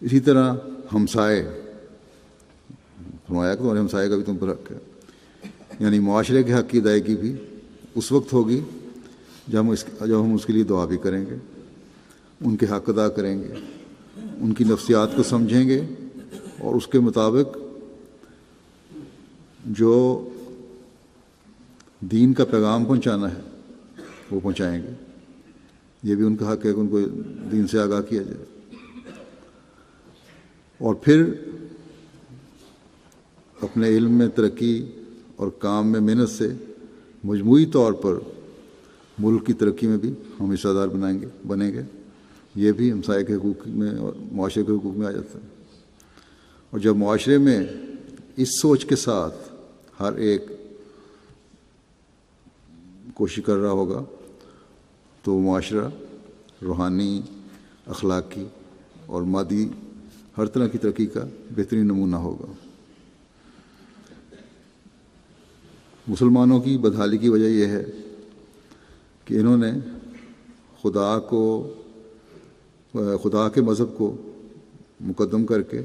اسی طرح ہمسائے، فرمایا کہ تمہارے ہمسائے کا بھی تم پر حق ہے، یعنی معاشرے کے حق کی ادائیگی بھی اس وقت ہوگی جب ہم اس کے لیے دعا بھی کریں گے، ان کے حق ادا کریں گے، ان کی نفسیات کو سمجھیں گے اور اس کے مطابق جو دین کا پیغام پہنچانا ہے وہ پہنچائیں گے۔ یہ بھی ان کا حق ہے کہ ان کو دین سے آگاہ کیا جائے۔ اور پھر اپنے علم میں ترقی اور کام میں محنت سے مجموعی طور پر ملک کی ترقی میں بھی ہم حصہ دار بنیں گے۔ یہ بھی ہمسائے کے حقوق میں اور معاشرے کے حقوق میں آ جاتا ہے۔ اور جب معاشرے میں اس سوچ کے ساتھ ہر ایک کوشش کر رہا ہوگا تو معاشرہ روحانی، اخلاقی اور مادی ہر طرح کی ترقی کا بہترین نمونہ ہوگا۔ مسلمانوں کی بدحالی کی وجہ یہ ہے کہ انہوں نے خدا کے مذہب کو مقدم کر کے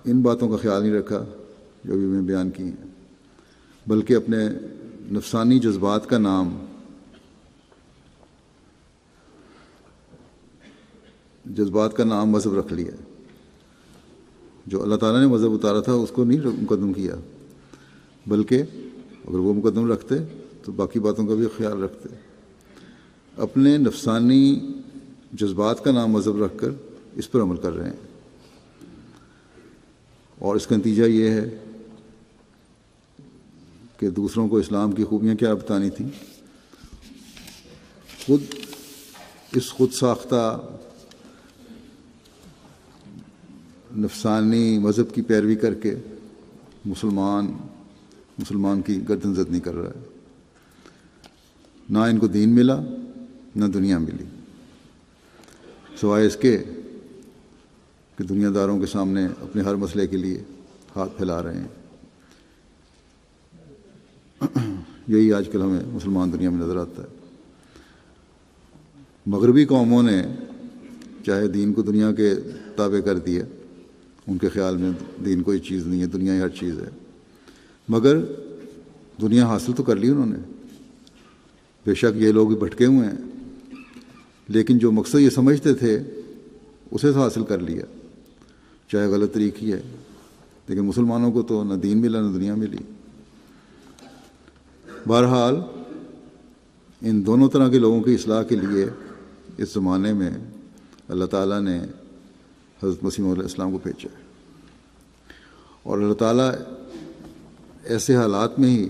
ان باتوں کا خیال نہیں رکھا جو ابھی میں بیان کی ہیں، بلکہ اپنے نفسانی جذبات کا نام مذہب رکھ لیا۔ جو اللہ تعالیٰ نے مذہب اتارا تھا اس کو نہیں مقدم کیا، بلکہ اگر وہ مقدم رکھتے تو باقی باتوں کا بھی خیال رکھتے۔ اپنے نفسانی جذبات کا نام مذہب رکھ کر اس پر عمل کر رہے ہیں، اور اس کا نتیجہ یہ ہے کہ دوسروں کو اسلام کی خوبیاں کیا بتانی تھیں، خود ساختہ نفسانی مذہب کی پیروی کر کے مسلمان کی گردن زدنی کر رہا ہے۔ نہ ان کو دین ملا نہ دنیا ملی، سوائے اس کے کہ دنیا داروں کے سامنے اپنے ہر مسئلے کے لیے ہاتھ پھیلا رہے ہیں۔ یہی آج کل ہمیں مسلمان دنیا میں نظر آتا ہے۔ مغربی قوموں نے چاہے دین کو دنیا کے تابع کر دیا، ان کے خیال میں دین کوئی چیز نہیں ہے، دنیا ہی ہر چیز ہے، مگر دنیا حاصل تو کر لی انہوں نے۔ بے شک یہ لوگ بھی بھٹکے ہوئے ہیں، لیکن جو مقصد یہ سمجھتے تھے اسے تو حاصل کر لیا، چاہے غلط طریقی ہے، لیکن مسلمانوں کو تو نہ دین ملا نہ دنیا ملی۔ بہرحال ان دونوں طرح کے لوگوں کی اصلاح کے لیے اس زمانے میں اللہ تعالیٰ نے حضرت مسیح علیہ السلام کو بھیجا ہے، اور اللہ تعالیٰ ایسے حالات میں ہی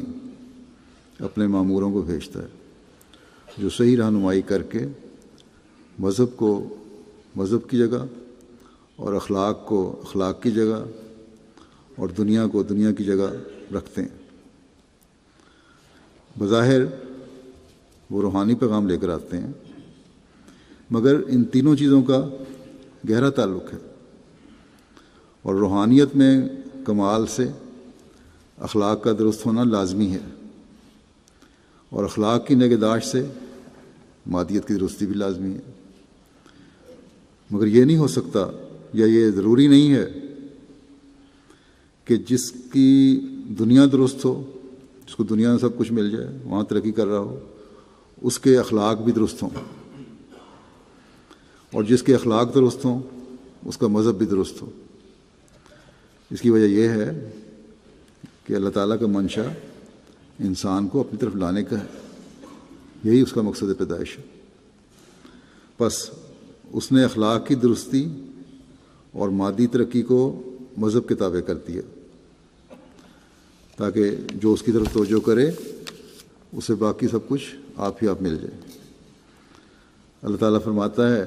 اپنے ماموروں کو بھیجتا ہے جو صحیح رہنمائی کر کے مذہب کو مذہب کی جگہ اور اخلاق کو اخلاق کی جگہ اور دنیا کو دنیا کی جگہ رکھتے ہیں۔ بظاہر وہ روحانی پیغام لے کر آتے ہیں، مگر ان تینوں چیزوں کا گہرا تعلق ہے، اور روحانیت میں کمال سے اخلاق کا درست ہونا لازمی ہے، اور اخلاق کی نگہداشت سے مادیت کی درستی بھی لازمی ہے۔ مگر یہ نہیں ہو سکتا یا یہ ضروری نہیں ہے کہ جس کی دنیا درست ہو، جس کو دنیا میں سب کچھ مل جائے، وہاں ترقی کر رہا ہو، اس کے اخلاق بھی درست ہوں، اور جس کے اخلاق درست ہوں اس کا مذہب بھی درست ہو۔ اس کی وجہ یہ ہے کہ اللہ تعالیٰ کا منشا انسان کو اپنی طرف لانے کا ہے، یہی اس کا مقصد پیدائش ہے۔ پس اس نے اخلاق کی درستی اور مادی ترقی کو مذہب کے تابع کر دیا، تاکہ جو اس کی طرف توجہ کرے اسے باقی سب کچھ آپ ہی آپ مل جائے۔ اللہ تعالیٰ فرماتا ہے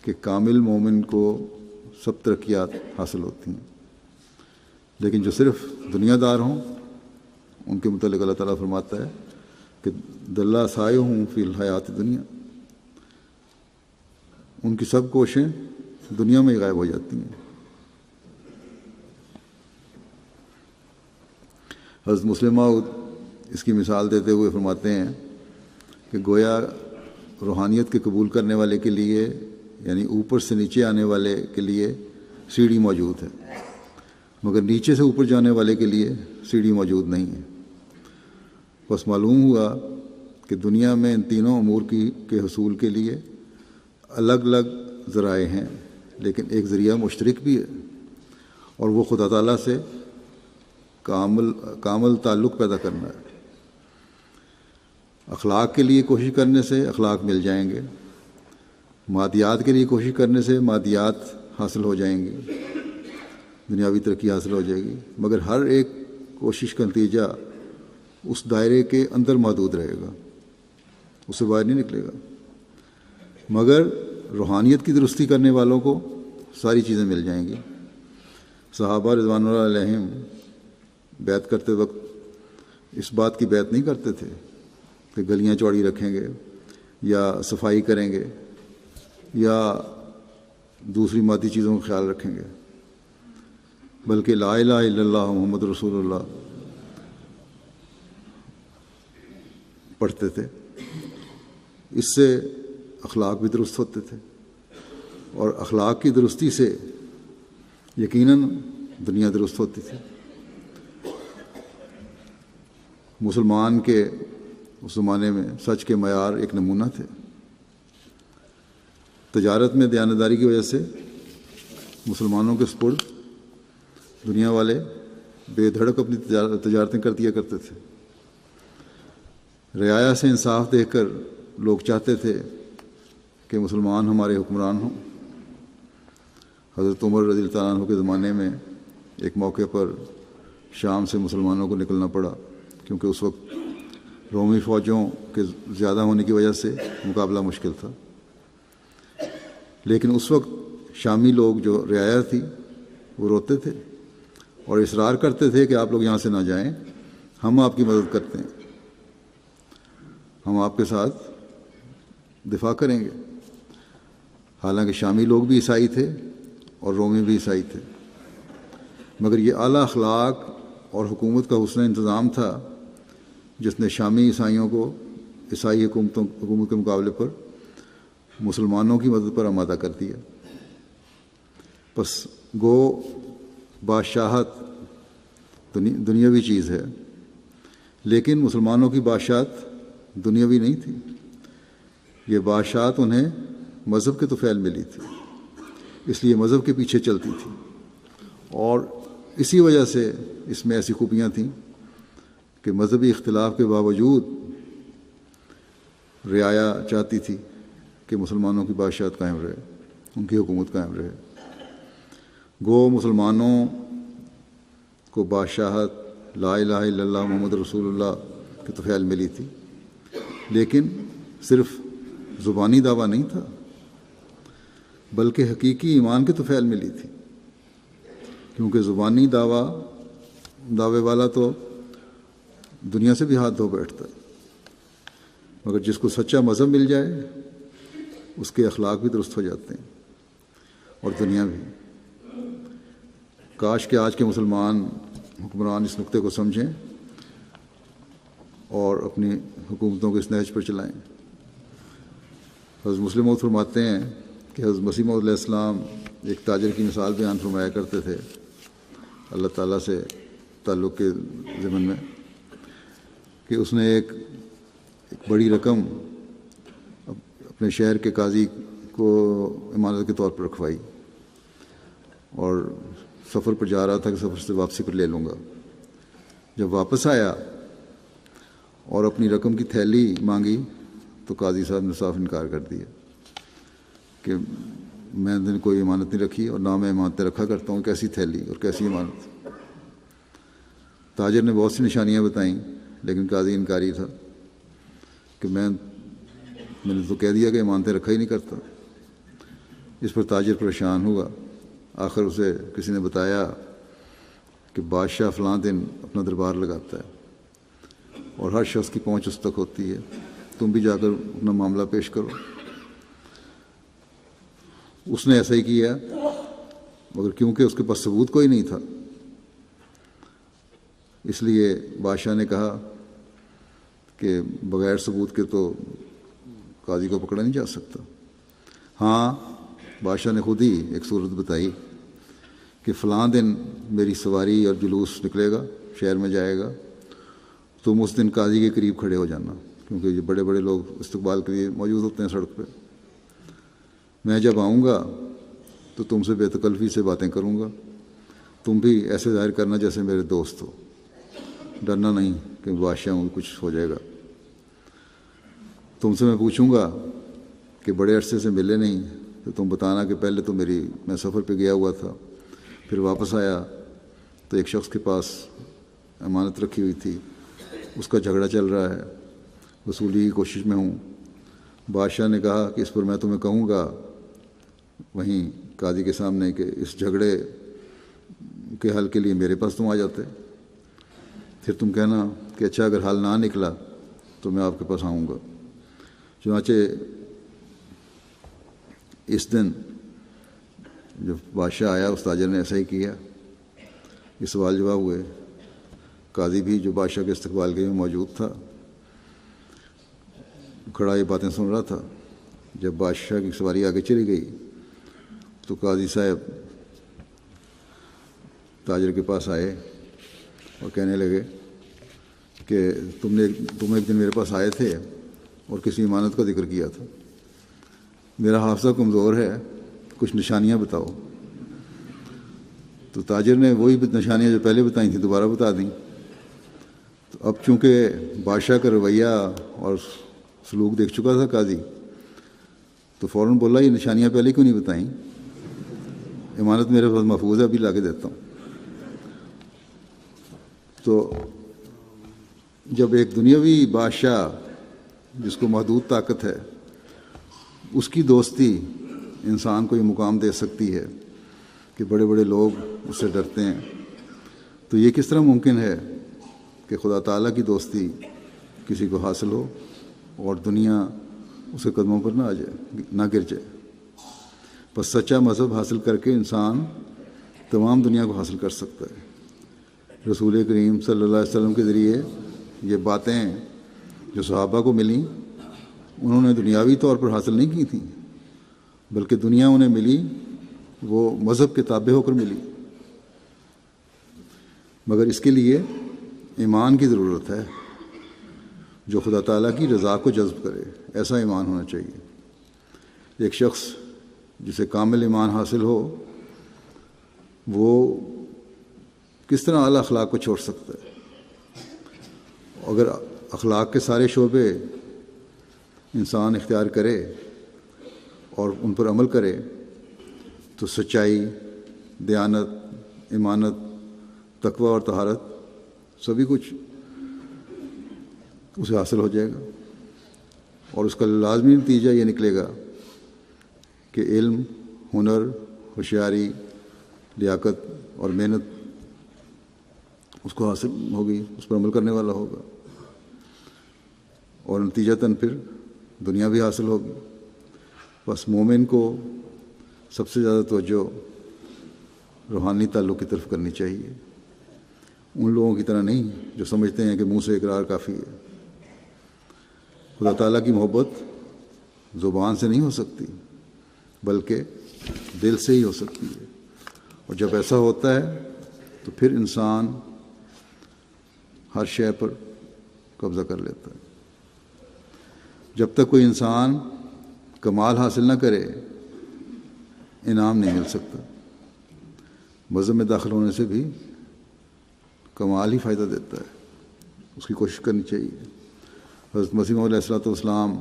کہ کامل مومن کو سب ترقیات حاصل ہوتی ہیں، لیکن جو صرف دنیا دار ہوں ان کے متعلق اللہ تعالیٰ فرماتا ہے کہ دلہ سائے ہوں فی الحیات دنیا، ان کی سب کوششیں دنیا میں ہی غائب ہو جاتی ہیں۔ حضرت مسلم موعود اس کی مثال دیتے ہوئے فرماتے ہیں کہ گویا روحانیت کے قبول کرنے والے کے لیے، یعنی اوپر سے نیچے آنے والے کے لیے سیڑھی موجود ہے، مگر نیچے سے اوپر جانے والے کے لیے سیڑھی موجود نہیں ہے۔ بس معلوم ہوا کہ دنیا میں ان تینوں امور کے حصول کے لیے الگ الگ ذرائع ہیں، لیکن ایک ذریعہ مشترک بھی ہے، اور وہ خدا تعالیٰ سے کامل تعلق پیدا کرنا ہے۔ اخلاق کے لیے کوشش کرنے سے اخلاق مل جائیں گے، مادیات کے لیے کوشش کرنے سے مادیات حاصل ہو جائیں گی، دنیاوی ترقی حاصل ہو جائے گی، مگر ہر ایک کوشش کا نتیجہ اس دائرے کے اندر محدود رہے گا، اس سے باہر نہیں نکلے گا۔ مگر روحانیت کی درستی کرنے والوں کو ساری چیزیں مل جائیں گی۔ صحابہ رضوان اللہ علیہم بیعت کرتے وقت اس بات کی بیعت نہیں کرتے تھے کہ گلیاں چوڑی رکھیں گے یا صفائی کریں گے یا دوسری مادی چیزوں کا خیال رکھیں گے، بلکہ لا الہ الا اللہ محمد رسول اللہ پڑھتے تھے۔ اس سے اخلاق بھی درست ہوتے تھے، اور اخلاق کی درستی سے یقیناً دنیا درست ہوتی تھی۔ مسلمان کے اس زمانے میں سچ کے معیار ایک نمونہ تھے۔ تجارت میں دیانتداری کی وجہ سے مسلمانوں کے سپرد دنیا والے بے دھڑک اپنی تجارتیں کر دیا کرتے تھے۔ رعایا سے انصاف دیکھ کر لوگ چاہتے تھے کہ مسلمان ہمارے حکمران ہوں۔ حضرت عمر رضی اللہ عنہ کے زمانے میں ایک موقع پر شام سے مسلمانوں کو نکلنا پڑا، کیونکہ اس وقت رومی فوجوں کے زیادہ ہونے کی وجہ سے مقابلہ مشکل تھا۔ لیکن اس وقت شامی لوگ جو رعایا تھی وہ روتے تھے اور اصرار کرتے تھے کہ آپ لوگ یہاں سے نہ جائیں، ہم آپ کی مدد کرتے ہیں، ہم آپ کے ساتھ دفاع کریں گے۔ حالانکہ شامی لوگ بھی عیسائی تھے اور رومی بھی عیسائی تھے، مگر یہ اعلیٰ اخلاق اور حکومت کا حسن انتظام تھا جس نے شامی عیسائیوں کو عیسائی حکومت کے مقابلے پر مسلمانوں کی مدد پر آمادہ کر دیا۔ پس گو بادشاہت دنیاوی چیز ہے، لیکن مسلمانوں کی بادشاہت دنیاوی نہیں تھی۔ یہ بادشاہت انہیں مذہب کے طفیل ملی تھی، اس لیے مذہب کے پیچھے چلتی تھی، اور اسی وجہ سے اس میں ایسی خوبیاں تھیں کہ مذہبی اختلاف کے باوجود رعایا چاہتی تھی کہ مسلمانوں کی بادشاہت قائم رہے، ان کی حکومت قائم رہے۔ گو مسلمانوں کو بادشاہت لا الہ الا اللہ محمد رسول اللہ کے طفیل ملی تھی، لیکن صرف زبانی دعویٰ نہیں تھا، بلکہ حقیقی ایمان کے طفیل ملی تھی، کیونکہ زبانی دعوے والا تو دنیا سے بھی ہاتھ دھو بیٹھتا ہے، مگر جس کو سچا مذہب مل جائے اس کے اخلاق بھی درست ہو جاتے ہیں اور دنیا بھی۔ کاش کہ آج کے مسلمان حکمران اس نقطے کو سمجھیں اور اپنی حکومتوں کو اس نہج پر چلائیں۔ حضرت مسلم موعود فرماتے ہیں کہ حضرت مسیح موعود علیہ السلام ایک تاجر کی مثال بیان فرمایا کرتے تھے اللہ تعالیٰ سے تعلق کے ضمن میں، کہ اس نے ایک بڑی رقم اپنے شہر کے قاضی کو امانت کے طور پر رکھوائی اور سفر پر جا رہا تھا کہ سفر سے واپسی پر لے لوں گا۔ جب واپس آیا اور اپنی رقم کی تھیلی مانگی تو قاضی صاحب نے صاف انکار کر دیا کہ میں نے کوئی امانت نہیں رکھی اور نہ میں امانتیں رکھا کرتا ہوں، کیسی تھیلی اور کیسی امانت۔ تاجر نے بہت سی نشانیاں بتائیں لیکن قاضی انکاری تھا کہ میں نے تو کہہ دیا کہ امانتیں رکھا ہی نہیں کرتا۔ اس پر تاجر پریشان ہوا۔ آخر اسے کسی نے بتایا کہ بادشاہ فلاں دن اپنا دربار لگاتا ہے اور ہر شخص کی پہنچ اس تک ہوتی ہے، تم بھی جا کر اپنا معاملہ پیش کرو۔ اس نے ایسا ہی کیا، مگر کیونکہ اس کے پاس ثبوت کوئی نہیں تھا اس لیے بادشاہ نے کہا کہ بغیر ثبوت کے تو قاضی کو پکڑا نہیں جا سکتا۔ ہاں، بادشاہ نے خود ہی ایک صورت بتائی کہ فلاں دن میری سواری اور جلوس نکلے گا، شہر میں جائے گا، تم اس دن قاضی کے قریب کھڑے ہو جانا، کیونکہ یہ بڑے بڑے لوگ استقبال کے لیے موجود ہوتے ہیں سڑک پہ۔ میں جب آؤں گا تو تم سے بے تکلفی سے باتیں کروں گا، تم بھی ایسے ظاہر کرنا جیسے میرے دوست ہو، ڈرنا نہیں کہ بادشاہ ہوں کچھ ہو جائے گا۔ تم سے میں پوچھوں گا کہ بڑے عرصے سے ملے نہیں تو تم بتانا کہ پہلے تو میں سفر پہ گیا ہوا تھا، پھر واپس آیا تو ایک شخص کے پاس امانت رکھی ہوئی تھی، اس کا جھگڑا چل رہا ہے، وصولی کی کوشش میں ہوں۔ بادشاہ نے کہا کہ اس پر میں تمہیں کہوں گا وہیں قاضی کے سامنے کہ اس جھگڑے کے حل کے لیے میرے پاس تم آ جاتے، پھر تم کہنا کہ اچھا اگر حل نہ نکلا تو میں آپ کے پاس آؤں گا۔ چنانچہ اس دن جب بادشاہ آیا اس تاجر نے ایسا ہی کیا، یہ سوال جواب ہوئے۔ قاضی بھی جو بادشاہ کے استقبال کے لیے موجود تھا کھڑا یہ باتیں سن رہا تھا۔ جب بادشاہ کی سواری آگے چلی گئی تو قاضی صاحب تاجر کے پاس آئے اور کہنے لگے کہ تم ایک دن میرے پاس آئے تھے اور کسی امانت کا ذکر کیا تھا، میرا حافظہ کمزور ہے، کچھ نشانیاں بتاؤ۔ تو تاجر نے وہی نشانیاں جو پہلے بتائی تھیں دوبارہ بتا دیں۔ تو اب چونکہ بادشاہ کا رویہ اور سلوک دیکھ چکا تھا قاضی، تو فوراً بولا یہ نشانیاں پہلے کیوں نہیں بتائیں، امانت میرے پاس محفوظ ہے، ابھی لا کے دیتا ہوں۔ تو جب ایک دنیاوی بادشاہ جس کو محدود طاقت ہے اس کی دوستی انسان کو یہ مقام دے سکتی ہے کہ بڑے بڑے لوگ اس سے ڈرتے ہیں، تو یہ کس طرح ممکن ہے کہ خدا تعالیٰ کی دوستی کسی کو حاصل ہو اور دنیا اس کے قدموں پر نہ گر جائے۔ بس سچا مذہب حاصل کر کے انسان تمام دنیا کو حاصل کر سکتا ہے۔ رسول کریم صلی اللہ علیہ وسلم کے ذریعے یہ باتیں جو صحابہ کو ملیں انہوں نے دنیاوی طور پر حاصل نہیں کی تھیں، بلکہ دنیا انہیں ملی وہ مذہب کے تابع ہو کر ملی، مگر اس کے لیے ایمان کی ضرورت ہے جو خدا تعالیٰ کی رضا کو جذب کرے، ایسا ایمان ہونا چاہیے۔ ایک شخص جسے کامل ایمان حاصل ہو وہ کس طرح اعلیٰ اخلاق کو چھوڑ سکتا ہے؟ اگر اخلاق کے سارے شعبے انسان اختیار کرے اور ان پر عمل کرے تو سچائی، دیانت، ایمانت، تقوی اور طہارت سبھی کچھ اسے حاصل ہو جائے گا، اور اس کا لازمی نتیجہ یہ نکلے گا کہ علم، ہنر، ہوشیاری، لیاقت اور محنت اس کو حاصل ہوگی، اس پر عمل کرنے والا ہوگا، اور نتیجتاً پھر دنیا بھی حاصل ہوگی۔ بس مومن کو سب سے زیادہ توجہ روحانی تعلق کی طرف کرنی چاہیے، ان لوگوں کی طرح نہیں جو سمجھتے ہیں کہ منہ سے اقرار کافی ہے۔ خدا تعالیٰ کی محبت زبان سے نہیں ہو سکتی بلکہ دل سے ہی ہو سکتی ہے، اور جب ایسا ہوتا ہے تو پھر انسان ہر شے پر قبضہ کر لیتا ہے۔ جب تک کوئی انسان کمال حاصل نہ کرے انعام نہیں مل سکتا۔ مذہب میں داخل ہونے سے بھی کمال ہی فائدہ دیتا ہے، اس کی کوشش کرنی چاہیے۔ حضرت مسیح موعود علیہ الصلوۃ والسلام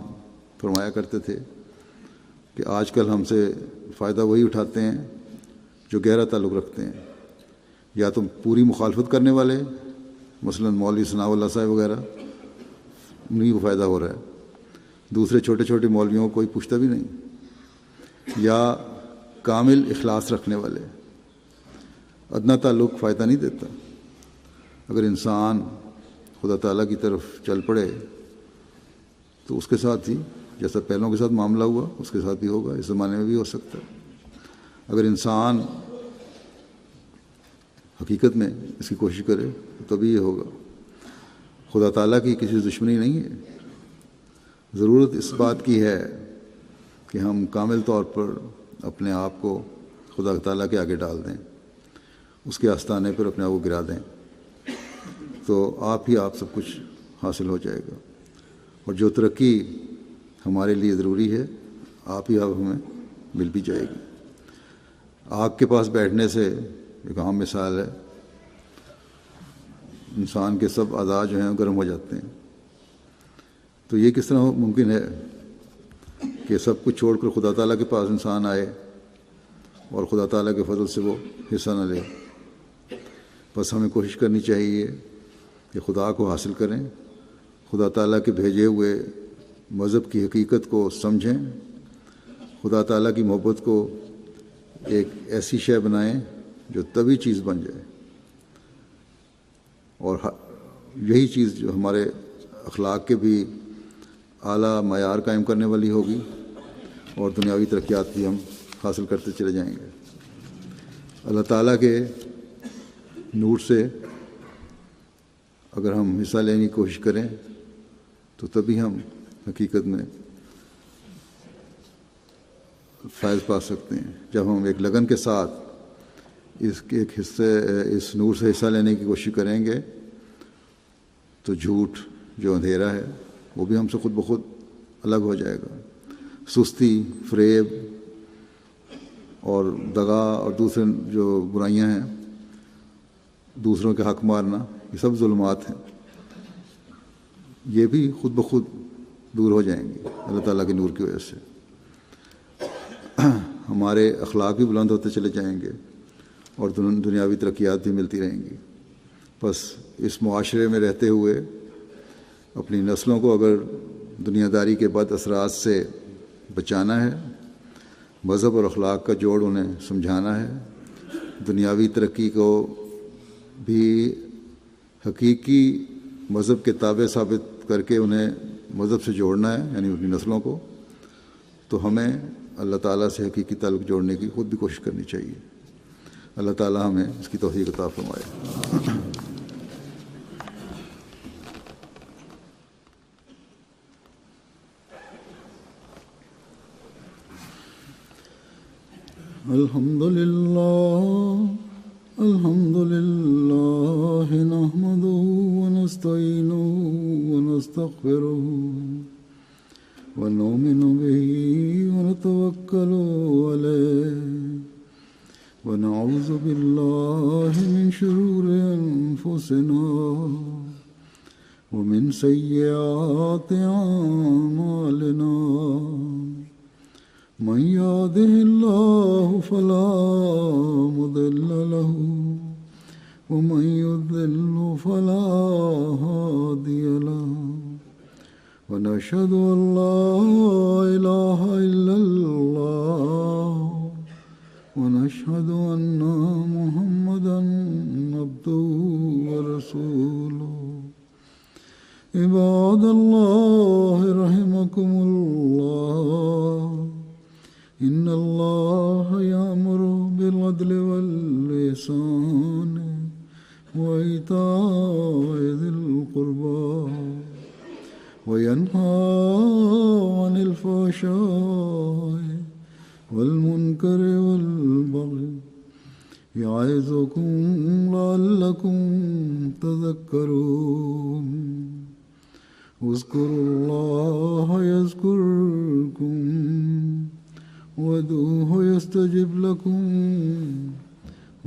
فرمایا کرتے تھے کہ آج کل ہم سے فائدہ وہی اٹھاتے ہیں جو گہرا تعلق رکھتے ہیں، یا تو پوری مخالفت کرنے والے مثلاً مولوی ثناء اللہ صاحب وغیرہ، انہیں کو فائدہ ہو رہا ہے، دوسرے چھوٹے چھوٹے مولویوں کو کوئی پوچھتا بھی نہیں، یا کامل اخلاص رکھنے والے۔ ادنا تعلق فائدہ نہیں دیتا۔ اگر انسان خدا تعالیٰ کی طرف چل پڑے تو اس کے ساتھ ہی جیسا پہلوں کے ساتھ معاملہ ہوا اس کے ساتھ بھی ہوگا، اس زمانے میں بھی ہو سکتا ہے۔ اگر انسان حقیقت میں اس کی کوشش کرے تو تبھی یہ ہوگا۔ خدا تعالیٰ کی کسی دشمنی نہیں ہے، ضرورت اس بات کی ہے کہ ہم کامل طور پر اپنے آپ کو خدا تعالیٰ کے آگے ڈال دیں، اس کے آستانے پر اپنے آپ کو گرا دیں، تو آپ ہی آپ سب کچھ حاصل ہو جائے گا۔ اور جو ترقی ہمارے لیے ضروری ہے آپ ہی آپ ہمیں مل بھی جائے گی۔ آگ کے پاس بیٹھنے سے ایک عام مثال ہے، انسان کے سب اعضاء جو ہیں گرم ہو جاتے ہیں، تو یہ کس طرح ممکن ہے کہ سب کچھ چھوڑ کر خدا تعالیٰ کے پاس انسان آئے اور خدا تعالیٰ کے فضل سے وہ حصہ نہ لے؟ بس ہمیں کوشش کرنی چاہیے کہ خدا کو حاصل کریں، خدا تعالیٰ کے بھیجے ہوئے مذہب کی حقیقت کو سمجھیں، خدا تعالیٰ کی محبت کو ایک ایسی شے بنائیں جو تبھی چیز بن جائے، اور یہی چیز جو ہمارے اخلاق کے بھی اعلیٰ معیار قائم کرنے والی ہوگی، اور دنیاوی ترقیات بھی ہم حاصل کرتے چلے جائیں گے۔ اللہ تعالیٰ کے نور سے اگر ہم حصہ لینے کی کوشش کریں تو تبھی ہم حقیقت میں فیض پا سکتے ہیں۔ جب ہم ایک لگن کے ساتھ اس کے ایک حصے اس نور سے حصہ لینے کی کوشش کریں گے تو جھوٹ جو اندھیرا ہے وہ بھی ہم سے خود بخود الگ ہو جائے گا۔ سستی، فریب اور دغا اور دوسرے جو برائیاں ہیں، دوسروں کے حق مارنا، یہ سب ظلمات ہیں، یہ بھی خود بخود دور ہو جائیں گی اللہ تعالیٰ کے نور کی وجہ سے۔ ہمارے اخلاق بھی بلند ہوتے چلے جائیں گے اور دنیاوی ترقیات بھی ملتی رہیں گی۔ بس اس معاشرے میں رہتے ہوئے اپنی نسلوں کو اگر دنیا داری کے بد اثرات سے بچانا ہے، مذہب اور اخلاق کا جوڑ انہیں سمجھانا ہے، دنیاوی ترقی کو بھی حقیقی مذہب کے تابع ثابت کر کے انہیں مذہب سے جوڑنا ہے، یعنی اپنی نسلوں کو، تو ہمیں اللہ تعالیٰ سے حقیقی تعلق جوڑنے کی خود بھی کوشش کرنی چاہیے۔ اللہ تعالیٰ ہمیں اس کی توفیق عطا فرمائے۔ الحمد لله نحمده ونستعينه ونستغفره ونؤمن به ونتوكل عليه ونعوذ بالله من شرور أنفسنا ومن سيئات أعمالنا من يهده الله فلا مضل له ومن يضلل فلا هادي له ونشهد أن لا إله إلا الله ونشهد أن محمدا عبده ورسوله عباد الله رحمكم الله إن الله يأمر بالعدل والإحسان وإيتاء ذي القربى وينهى عن الفحشاء والمنكر والبغي يعظكم لعلكم تذكرون اذكروا الله يذكركم وادعوه يستجب لكم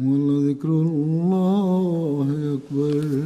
ولذكر الله أكبر.